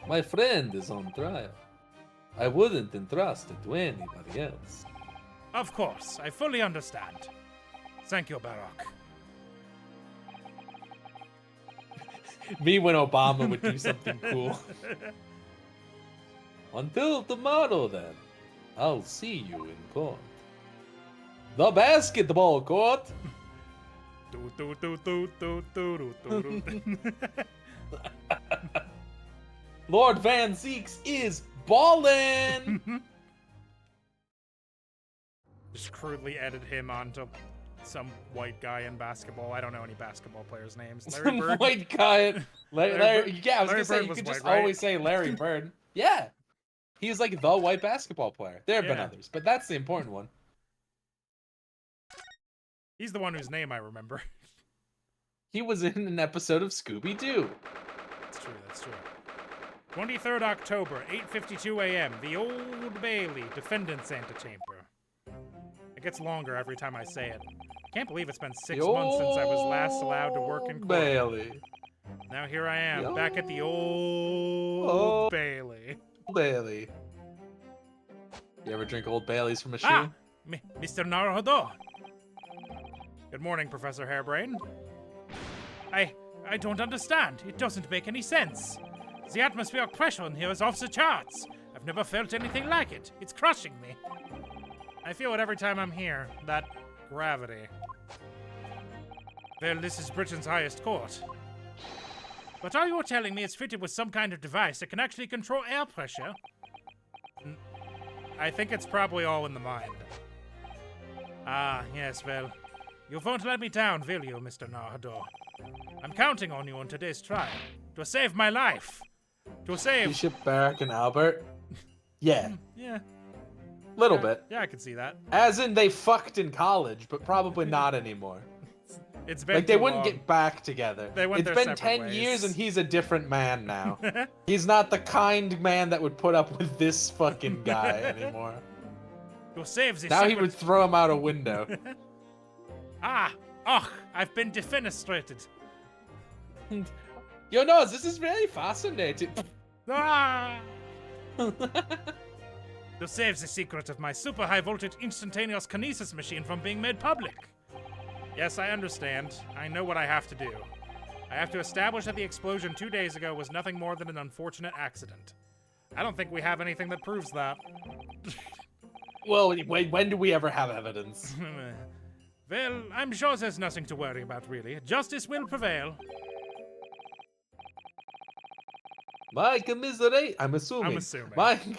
my friend is on trial. I wouldn't entrust it to anybody else. Of course, I fully understand. Thank you, Baroque. Me when Obama would do something cool. Until tomorrow, then. I'll see you in court. The basketball court. Lord Van Zieks is ballin'. Just crudely edit him onto some white guy in basketball. I don't know any basketball players' names. Larry Some Bird. white guy. Larry, yeah, I was Larry gonna say Bird you was could white, just right? always say Larry Bird. Yeah. He's like the white basketball player. There have been Yeah. others, but that's the important one. He's the one whose name I remember. He was in an episode of Scooby-Doo. That's true, that's true. 23rd October, 8:52 a.m. The Old Bailey, Defendant's Antechamber. It gets longer every time I say it. Can't believe it's been 6 months since I was last allowed to work in court. Bailey. Now here I am, The back at the Old Old Bailey. Bailey. You ever drink Old Baileys from a shoe? Ah! Mr. Naruhodo. Good morning, Professor Hairbrain. I don't understand. It doesn't make any sense. The atmospheric pressure in here is off the charts. I've never felt anything like it. It's crushing me. I feel it every time I'm here. That gravity. Well, this is Britain's highest court. But are you telling me it's fitted with some kind of device that can actually control air pressure? I think it's probably all in the mind. Ah, yes, well, you won't let me down, will you, Mr. Naruhodo? I'm counting on you on today's trial. To save my life. To save... Bishop, Barrack, and Albert? Yeah, Yeah. little bit. Yeah, I can see that. As in they fucked in college, but probably not anymore. It's been Like they too wouldn't long. get back together. They went It's their been separate 10 years ways. and he's a different man now. He's not the kind man that would put up with this fucking guy anymore. To save the Now he secret... would throw him out a window. I've been defenestrated. Yo, no, this is very fascinating. Ah! To save the secret of my super high voltage instantaneous kinesis machine from being made public. Yes, I understand. I know what I have to do. I have to establish that the explosion 2 days ago was nothing more than an unfortunate accident. I don't think we have anything that proves that. Well, wait, when do we ever have evidence? Well, I'm sure there's nothing to worry about, really. Justice will prevail. My commiserate. I'm assuming. I'm assuming.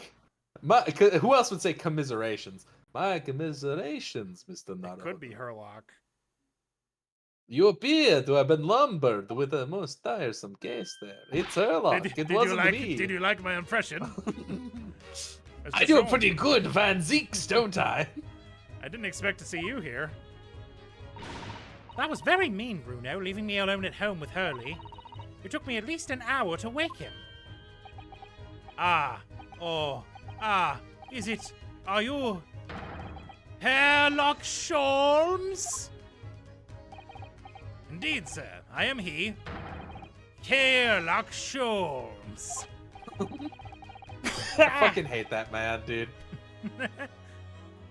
Who else would say commiserations? My commiserations, Mr. It Naruto. could be Herlock. You appear to have been lumbered with a most tiresome case there. It's Herlock. It wasn't me. Did you like my impression? I do a pretty good Van Zieks, don't I? I didn't expect to see you here. That was very mean, Bruno, leaving me alone at home with Hurley. It took me at least an hour to wake him. Are you... Herlock Sholmes? Indeed, sir, I am he. Herlock Sholmes. I fucking hate that man, dude.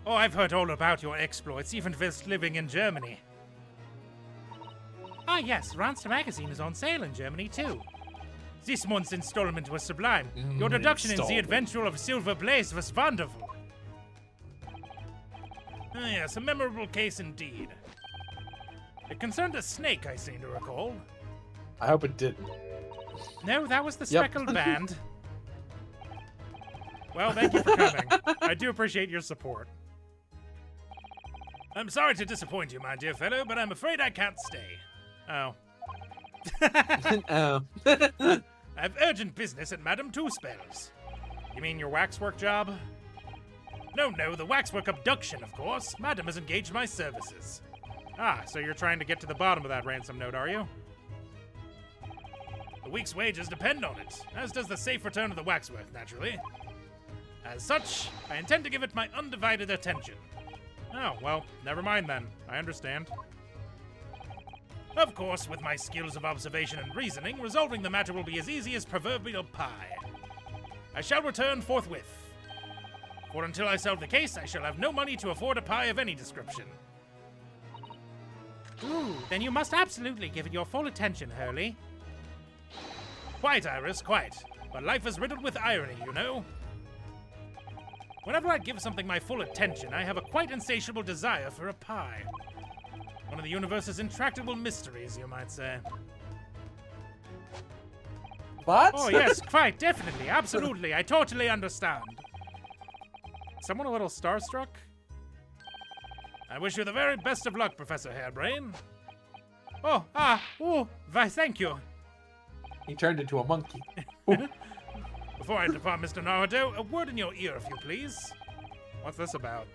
Oh, I've heard all about your exploits, even whilst living in Germany. Ah, yes, Ronster magazine is on sale in Germany, too. This month's installment was sublime. Your deduction in The Installment. Adventure of Silver Blaze was wonderful. Ah, yes, a memorable case indeed. It concerned a snake, I seem to recall. I hope it didn't. No, that was the Yep. speckled band. Well, thank you for coming. I do appreciate your support. I'm sorry to disappoint you, my dear fellow, but I'm afraid I can't stay. Oh. Oh. I've urgent business at Madame Two-Spells. You mean your waxwork job? No, the waxwork abduction, of course. Madame has engaged my services. Ah, so you're trying to get to the bottom of that ransom note, are you? The week's wages depend on it, as does the safe return of the waxwork, naturally. As such, I intend to give it my undivided attention. Oh, well, never mind then. I understand. Of course, with my skills of observation and reasoning, resolving the matter will be as easy as proverbial pie. I shall return forthwith. For until I solve the case, I shall have no money to afford a pie of any description. Ooh, then you must absolutely give it your full attention, Hurley. Quite, Iris, quite. But life is riddled with irony, you know. Whenever I give something my full attention, I have a quite insatiable desire for a pie. One of the universe's intractable mysteries, you might say. What? Oh, yes, quite, definitely, absolutely. I totally understand. Someone a little starstruck? I wish you the very best of luck, Professor Hairbrain. Why, thank you. He turned into a monkey. Before I depart, Mr. Naruto, a word in your ear, if you please. What's this about?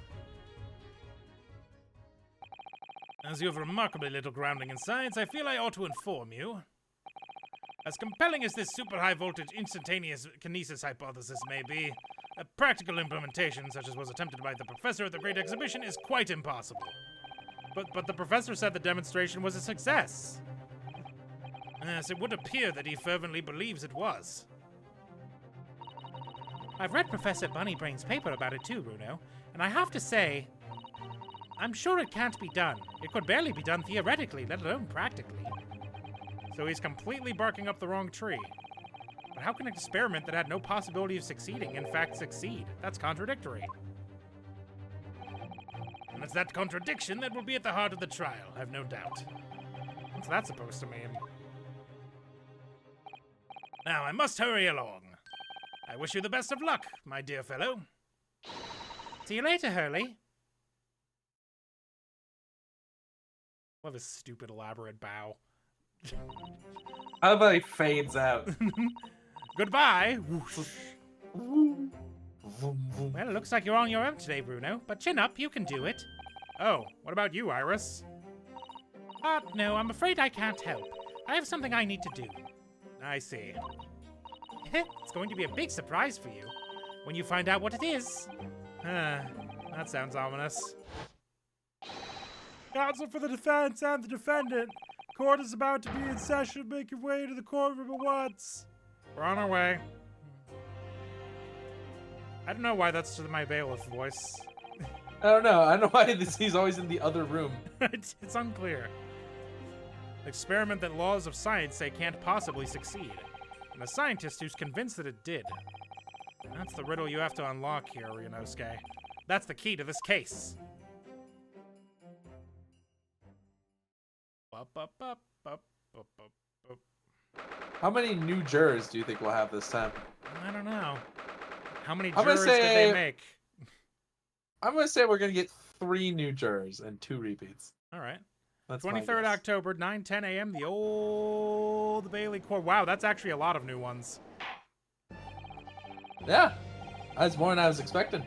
As you have remarkably little grounding in science, I feel I ought to inform you. As compelling as this super high voltage instantaneous kinesis hypothesis may be, a practical implementation, such as was attempted by the professor at the Great Exhibition, is quite impossible. But the professor said the demonstration was a success. Yes, it would appear that he fervently believes it was. I've read Professor Bunnybrain's paper about it too, Bruno, and I have to say, I'm sure it can't be done. It could barely be done theoretically, let alone practically. So he's completely barking up the wrong tree. But how can an experiment that had no possibility of succeeding, in fact, succeed? That's contradictory. And it's that contradiction that will be at the heart of the trial, I've no doubt. What's that supposed to mean? Now, I must hurry along. I wish you the best of luck, my dear fellow. See you later, Hurley. Love his stupid, elaborate bow. How about he fades out? Goodbye. Whoosh. Well, it looks like you're on your own today, Bruno. But chin up, you can do it. Oh, what about you, Iris? No, I'm afraid I can't help. I have something I need to do. I see. It's going to be a big surprise for you when you find out what it is. That sounds ominous. Counsel for the defense and the defendant. Court is about to be in session. Make your way to the courtroom at once. We're on our way. I don't know why that's to my bailiff voice. I don't know. I don't know why he's always in the other room. It's unclear. Experiment that laws of science say can't possibly succeed. And a scientist who's convinced that it did. That's the riddle you have to unlock here, Ryunosuke. That's the key to this case. How many new jurors do you think we'll have this time? I don't know. How many I'm gonna jurors did they make? I'm gonna say we're gonna get 3 new jurors and 2 repeats. All right. That's my 23rd guess. October, 9:10 a.m. The old Bailey Court. Wow, that's actually a lot of new ones. Yeah, that's more than I was expecting.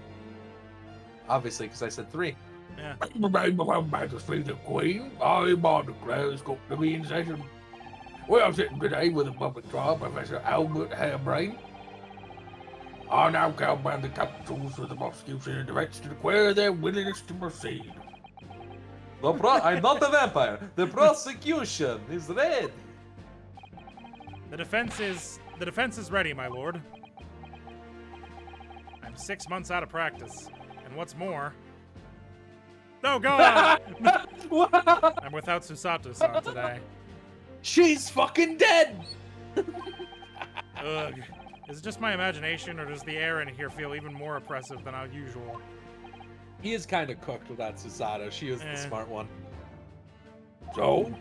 Obviously, because I said 3. Yeah. In the name of Her Majesty the Queen, I declare this court to be in session. We are sitting today with the public trial, Professor Albert Harebrain. I now call upon the counsels for the prosecution and defense to declare their willingness to proceed. I'm not a vampire. The prosecution is ready. The defense is ready, my lord. I'm 6 months out of practice, and what's more, no, go on. I'm without Susato-san today. She's fucking dead! Ugh. Is it just my imagination, or does the air in here feel even more oppressive than usual? He is kind of cooked without Susato. She is the smart one. So,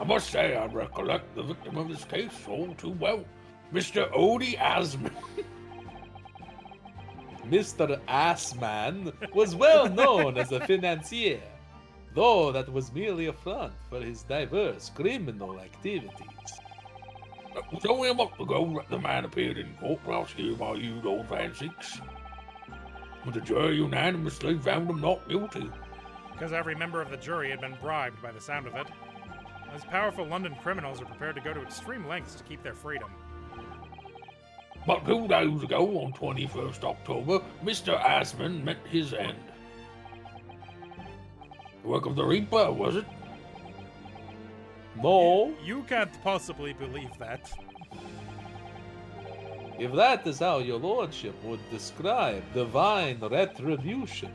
I must say I recollect the victim of this case all too well, Mr. Odie Asman. Mr. Assman was well known as a financier, though that was merely a front for his diverse criminal activities. It was only a month ago that the man appeared in court prosecuted by you, Lord Van Zieks. But the jury unanimously found him not guilty. Because every member of the jury had been bribed by the sound of it. Those powerful London criminals are prepared to go to extreme lengths to keep their freedom. But 2 days ago, on 21st October, Mr. Asman met his end. The work of the Reaper, was it? No, You can't possibly believe that. if that is how your lordship would describe divine retribution.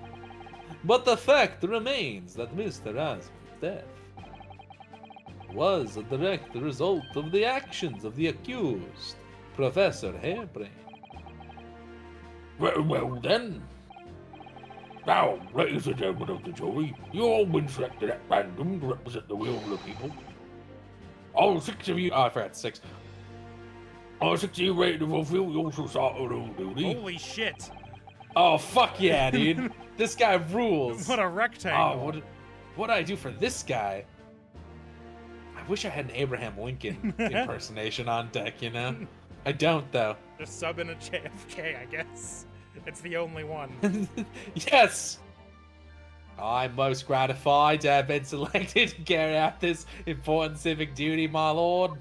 But the fact remains that Mr. Asman's death was a direct result of the actions of the accused, Professor Harebrain. Well then. Now, ladies and gentlemen of the jury, you all been selected at random to represent the will of the people. All 6 of you, Oh, I forgot 6. all 6 of you ready to fulfill your societal duty. Holy shit. Oh, fuck yeah, dude. This guy rules. What a rectangle. Oh, what did I do for this guy? I wish I had an Abraham Lincoln impersonation on deck, you know? I don't, though. Just sub in a JFK, I guess. It's the only one. Yes! I'm most gratified to have been selected to carry out this important civic duty, my lord.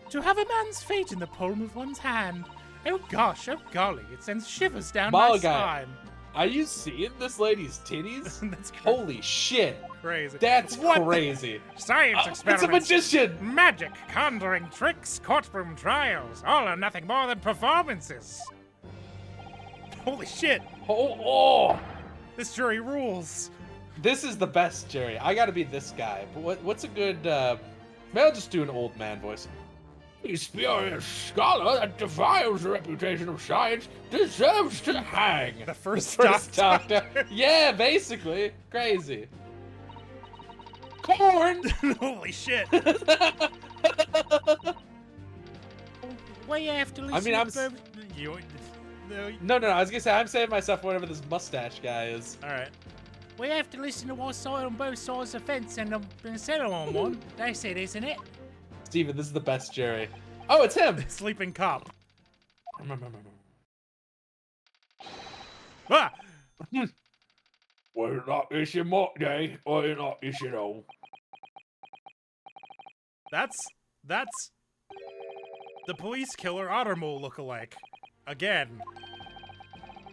To have a man's fate in the palm of one's hand. Oh gosh, oh golly, it sends shivers down my Malachi. spine. Are you seeing this lady's titties? That's Holy shit! crazy. That's What the- crazy. Science It's a experiments, magician! magic, conjuring tricks, courtroom trials, all are nothing more than performances. Holy shit, Oh! this jury rules. This is the best jury. I gotta be this guy. But what's a good, maybe I'll just do an old man voice. A spurious scholar that defiles the reputation of science deserves to hang. The first, First doctor. doctor. Yeah, basically. Crazy. Corn! Holy shit. Way after I mean, I'm s- You, no, No, I was gonna say, I'm saving myself for whatever this mustache guy is. alright. We have to listen to what's side on both sides of the fence and settle on one. That's it, isn't it? Steven, this is the best jury. Oh, it's him! Sleeping cop. Ah! Well, not this in my day, or not this at all. That's the police killer Ottermole lookalike. Again.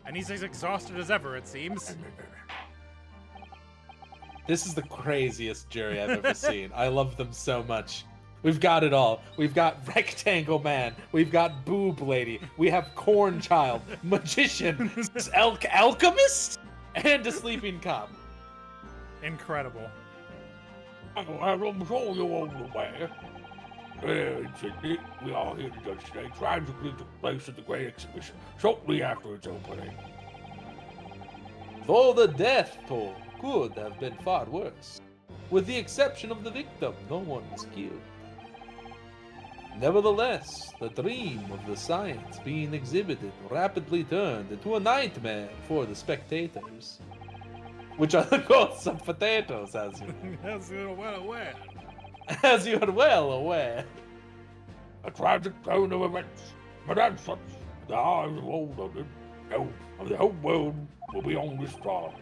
And he's as exhausted as ever, it seems. This is the craziest jury I've ever seen. I love them so much. We've got it all. We've got Rectangle Man. We've got Boob Lady. We have Corn Child, Magician, Alchemist, and a Sleeping Cop. Incredible. I'm sure you're all aware. Incidentally, we are here to judge today. Tragically took place at the Great Exhibition shortly after its opening. Though the death toll could have been far worse, with the exception of the victim, no one was killed. Nevertheless, the dream of the science being exhibited rapidly turned into a nightmare for the spectators. Which are the ghosts of potatoes, as you well aware. as you are well aware. A tragic turn of events, but as such, the eyes of all London, no, of the whole world, will be on this trial.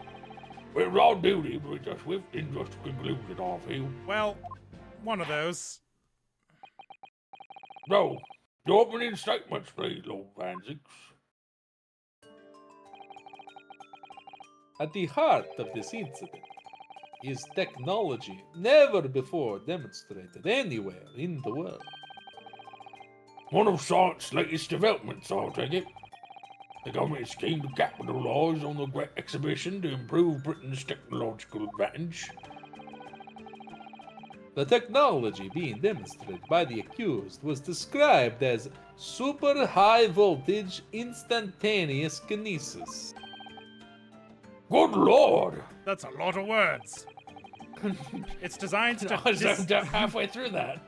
It's our duty to reach a swift and just conclusion, I feel. Well, one of those. So, the opening statements, please, Lord Van Zieks. At the heart of this incident is technology never before demonstrated anywhere in the world. One of science's latest developments, I'll take it. The government is keen to capitalise on the Great Exhibition to improve Britain's technological advantage. The technology being demonstrated by the accused was described as super high voltage instantaneous kinesis. Good Lord! That's a lot of words. It's designed to I zoned out halfway through that.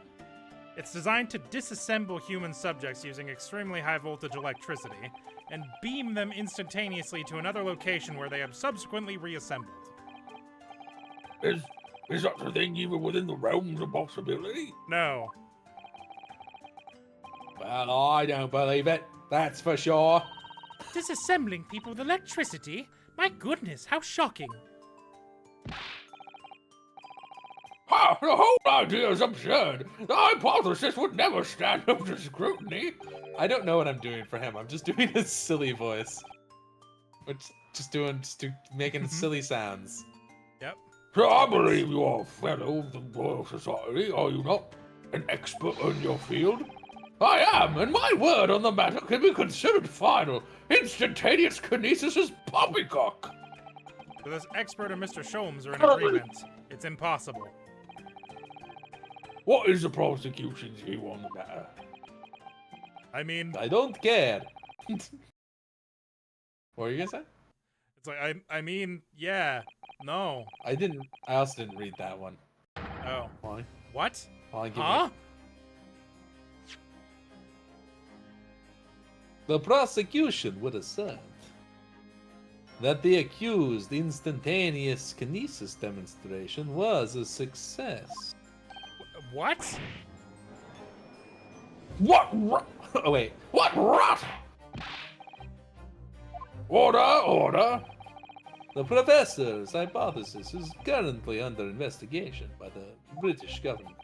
It's designed to disassemble human subjects using extremely high voltage electricity and beam them instantaneously to another location where they are subsequently reassembled. Is such a thing even within the realms of possibility? No. Well, I don't believe it, that's for sure. Disassembling people with electricity? My goodness, how shocking. Ha! The whole idea is absurd. The hypothesis would never stand up to scrutiny. I don't know what I'm doing for him, I'm just doing a silly voice. Which, making silly sounds. Yep. So I believe you are a fellow of the Royal Society, are you not? An expert in your field? I am, and my word on the matter can be considered final. Instantaneous kinesis is poppycock. So this expert and Mr. Sholmes are in agreement. It's impossible. What is the prosecution's view on the matter? I mean, I don't care. What were you gonna say? it's like, I mean, yeah, no. I also didn't read that one. Oh. Why? What? Why give Huh? me... The prosecution would assert that the accused instantaneous kinesis demonstration was a success. What? What? Oh wait. What rot? Order, order. The professor's hypothesis is currently under investigation by the British government.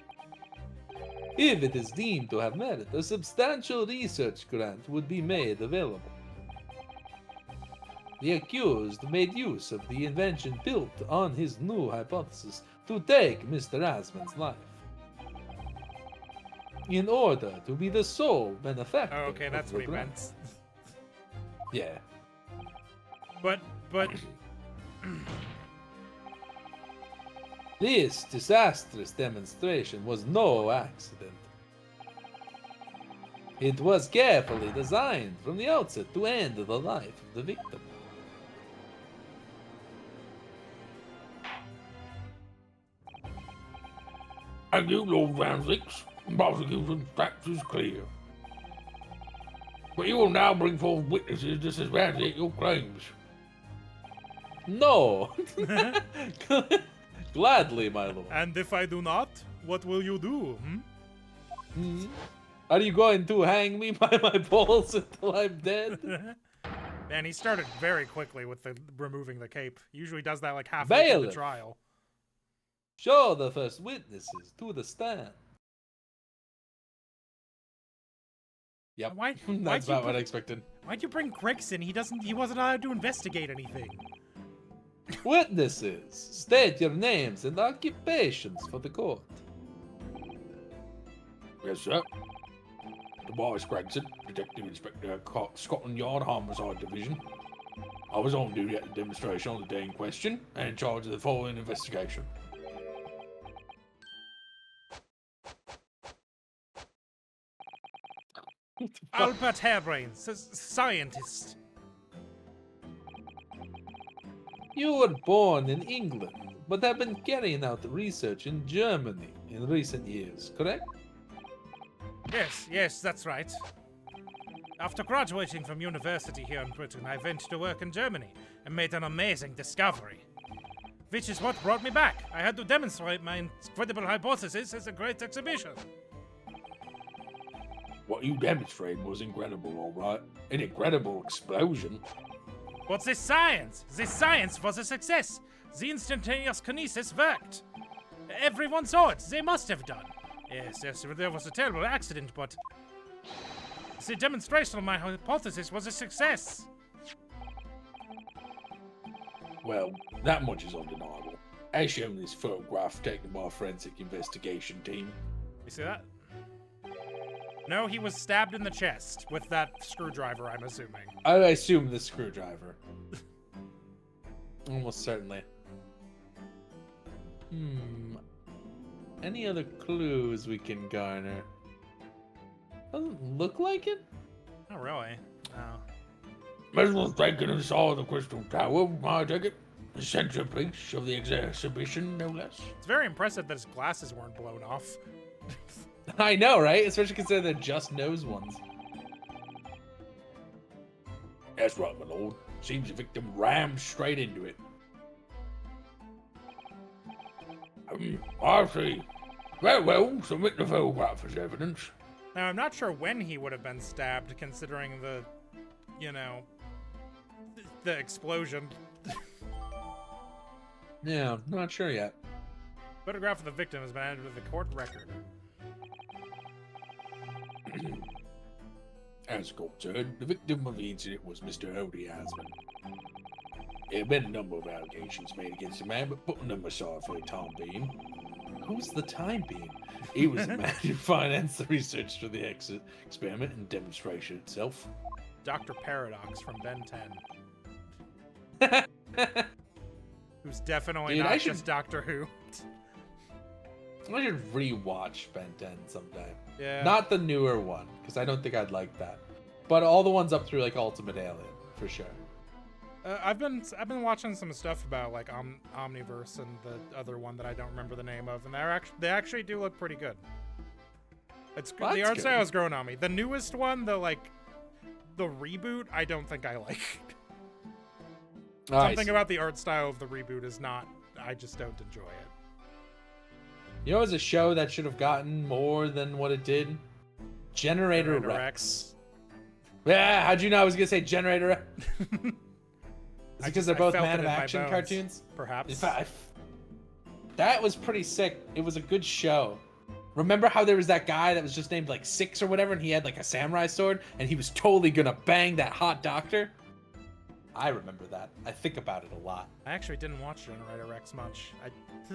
If it is deemed to have merit, a substantial research grant would be made available. The accused made use of the invention built on his new hypothesis to take Mr. Asman's life. In order to be the sole benefactor Oh, okay, of that's the what he grant. meant. Yeah. But This disastrous demonstration was no accident. It was carefully designed from the outset to end the life of the victim. Thank you, Lord Van Zieks. Prosecution's tracks is clear. But you will now bring forth witnesses to substantiate your claims. No! Gladly, my lord. and if I do not, what will you do? Hmm? Are you going to hang me by my balls until I'm dead? Man, he started very quickly with the removing the cape. Usually does that like halfway through the Bailiff. trial. Show the first witnesses to the stand. Yep. Why? That's about what I expected. Why'd you bring Gregson? He wasn't allowed to investigate anything. Witnesses, state your names and occupations for the court. Yes, sir. Tobias Gregson, Detective Inspector, Scotland Yard Homicide Division. I was on duty at the demonstration on the day in question and in charge of the following investigation. Albert Harebrain, scientist. You were born in England, but have been carrying out research in Germany in recent years, correct? Yes, that's right. After graduating from university here in Britain, I went to work in Germany and made an amazing discovery. Which is what brought me back. I had to demonstrate my incredible hypothesis as a great exhibition. What you demonstrated was incredible, alright. An incredible explosion. But this science was a success. The instantaneous kinesis worked. Everyone saw it. They must have done. Yes, there was a terrible accident, but the demonstration of my hypothesis was a success. Well, that much is undeniable. As shown in this photograph taken by a forensic investigation team. You see that? No, he was stabbed in the chest with that screwdriver, I'm assuming. I assume the screwdriver. Almost certainly. Any other clues we can garner? Doesn't look like it. Oh, really? Oh. Mesmer's taken inside the Crystal Tower, I take it. The centerpiece of the exhibition, no less. It's very impressive that his glasses weren't blown off. I know, right? Especially considering they're just nose ones. That's right, my lord. Seems the victim rammed straight into it. I see. Very well, submit the photograph as evidence. Now, I'm not sure when he would have been stabbed, considering the, the explosion. Yeah, not sure yet. Photograph of the victim has been added to the court record. As concerned, the victim of the incident was Mr. Odie Asman. There have been a number of allegations made against the man, but putting them aside for the time being. Who's the time being? He was the man who financed the research for the experiment and demonstration itself. Dr. Paradox from Ben 10. Who's definitely Dude, not I should- just Doctor Who. I should rewatch Ben 10 sometime. Yeah. Not the newer one, because I don't think I'd like that. But all the ones up through like Ultimate Alien, for sure. I've been watching some stuff about like Omniverse and the other one that I don't remember the name of, and they actually do look pretty good. It's Well, the that's art good. style has grown on me. The newest one, the reboot, I don't think I like. Something about the art style of the reboot is not. I just don't enjoy it. You know, it was a show that should have gotten more than what it did. Generator Generator Rex. Yeah, how'd you know I was gonna say Generator Rex? Is it because they're both felt Man it of in my Action bones. cartoons? Perhaps. In fact, that was pretty sick. It was a good show. Remember how there was that guy that was just named like Six or whatever, and he had like a samurai sword, and he was totally gonna bang that hot doctor? I remember that. I think about it a lot. I actually didn't watch Generator Rex much.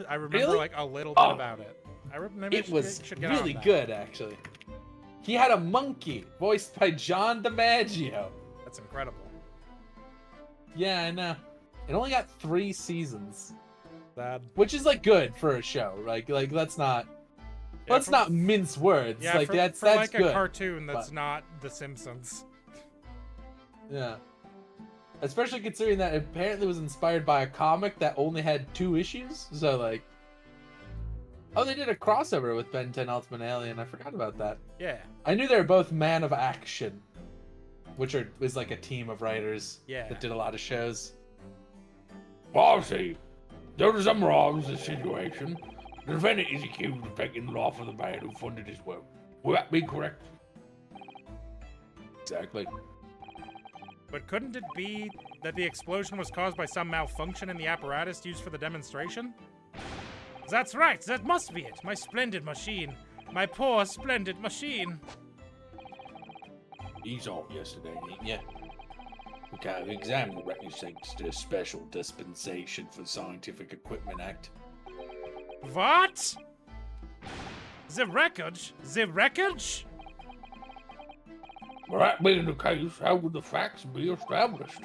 I remember Really? like a little bit Oh. about it. Maybe It was should get on really that. good, actually. He had a monkey voiced by John DiMaggio. That's incredible. Yeah, I know. It only got 3 seasons, Sad. which is like good for a show. Like let's not Yeah, let's not mince words. Yeah, like for, that's for like good. a cartoon that's but- not The Simpsons. Yeah. Especially considering that it apparently was inspired by a comic that only had 2 issues. So like, oh, they did a crossover with Ben 10 Ultimate Alien. I forgot about that. Yeah, I knew they were both Man of Action, which is like a team of writers yeah. that did a lot of shows. Well, I see. There are some wrongs in the situation. The defendant is accused of taking the life of the man who funded his work. Will that be correct? Exactly. But couldn't it be that the explosion was caused by some malfunction in the apparatus used for the demonstration? That's right, that must be it. My splendid machine. My poor, splendid machine. He's off yesterday, ain't ya? We can't examine the record thanks to a special dispensation for Scientific Equipment Act. What? The wreckage? The wreckage? Well, that being the case, how would the facts be established?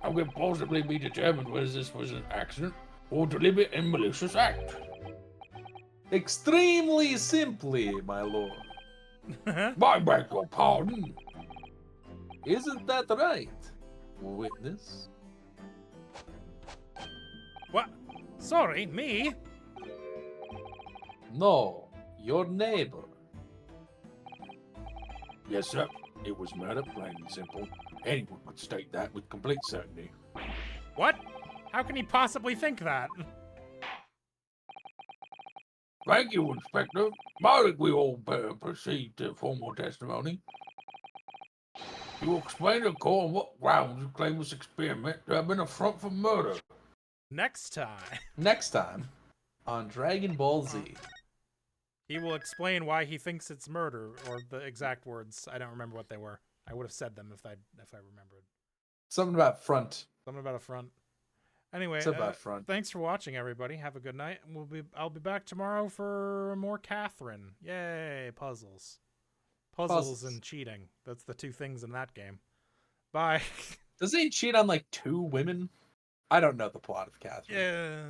How can it possibly be determined whether this was an accident or deliberate and malicious act? Extremely simply, my lord. I beg your pardon. Isn't that right, witness? What? Sorry, me? No, your neighbor. Yes, sir. It was murder, plain and simple. Anyone could state that with complete certainty. What? How can he possibly think that? Thank you, Inspector. I think we all better proceed to formal testimony. You will explain to the court on what grounds you claim this experiment to have been a front for murder. Next time, Next time, on Dragon Ball Z. he will explain why he thinks it's murder, or the exact words. I don't remember what they were. I would have said them if I remembered. Something about front. Something about a front. Anyway, Something about front. thanks for watching, everybody. Have a good night. I'll be back tomorrow for more Catherine. Yay, puzzles. Puzzles and cheating. That's the 2 things in that game. Bye. Does he cheat on like 2 women? I don't know the plot of Catherine. Yeah.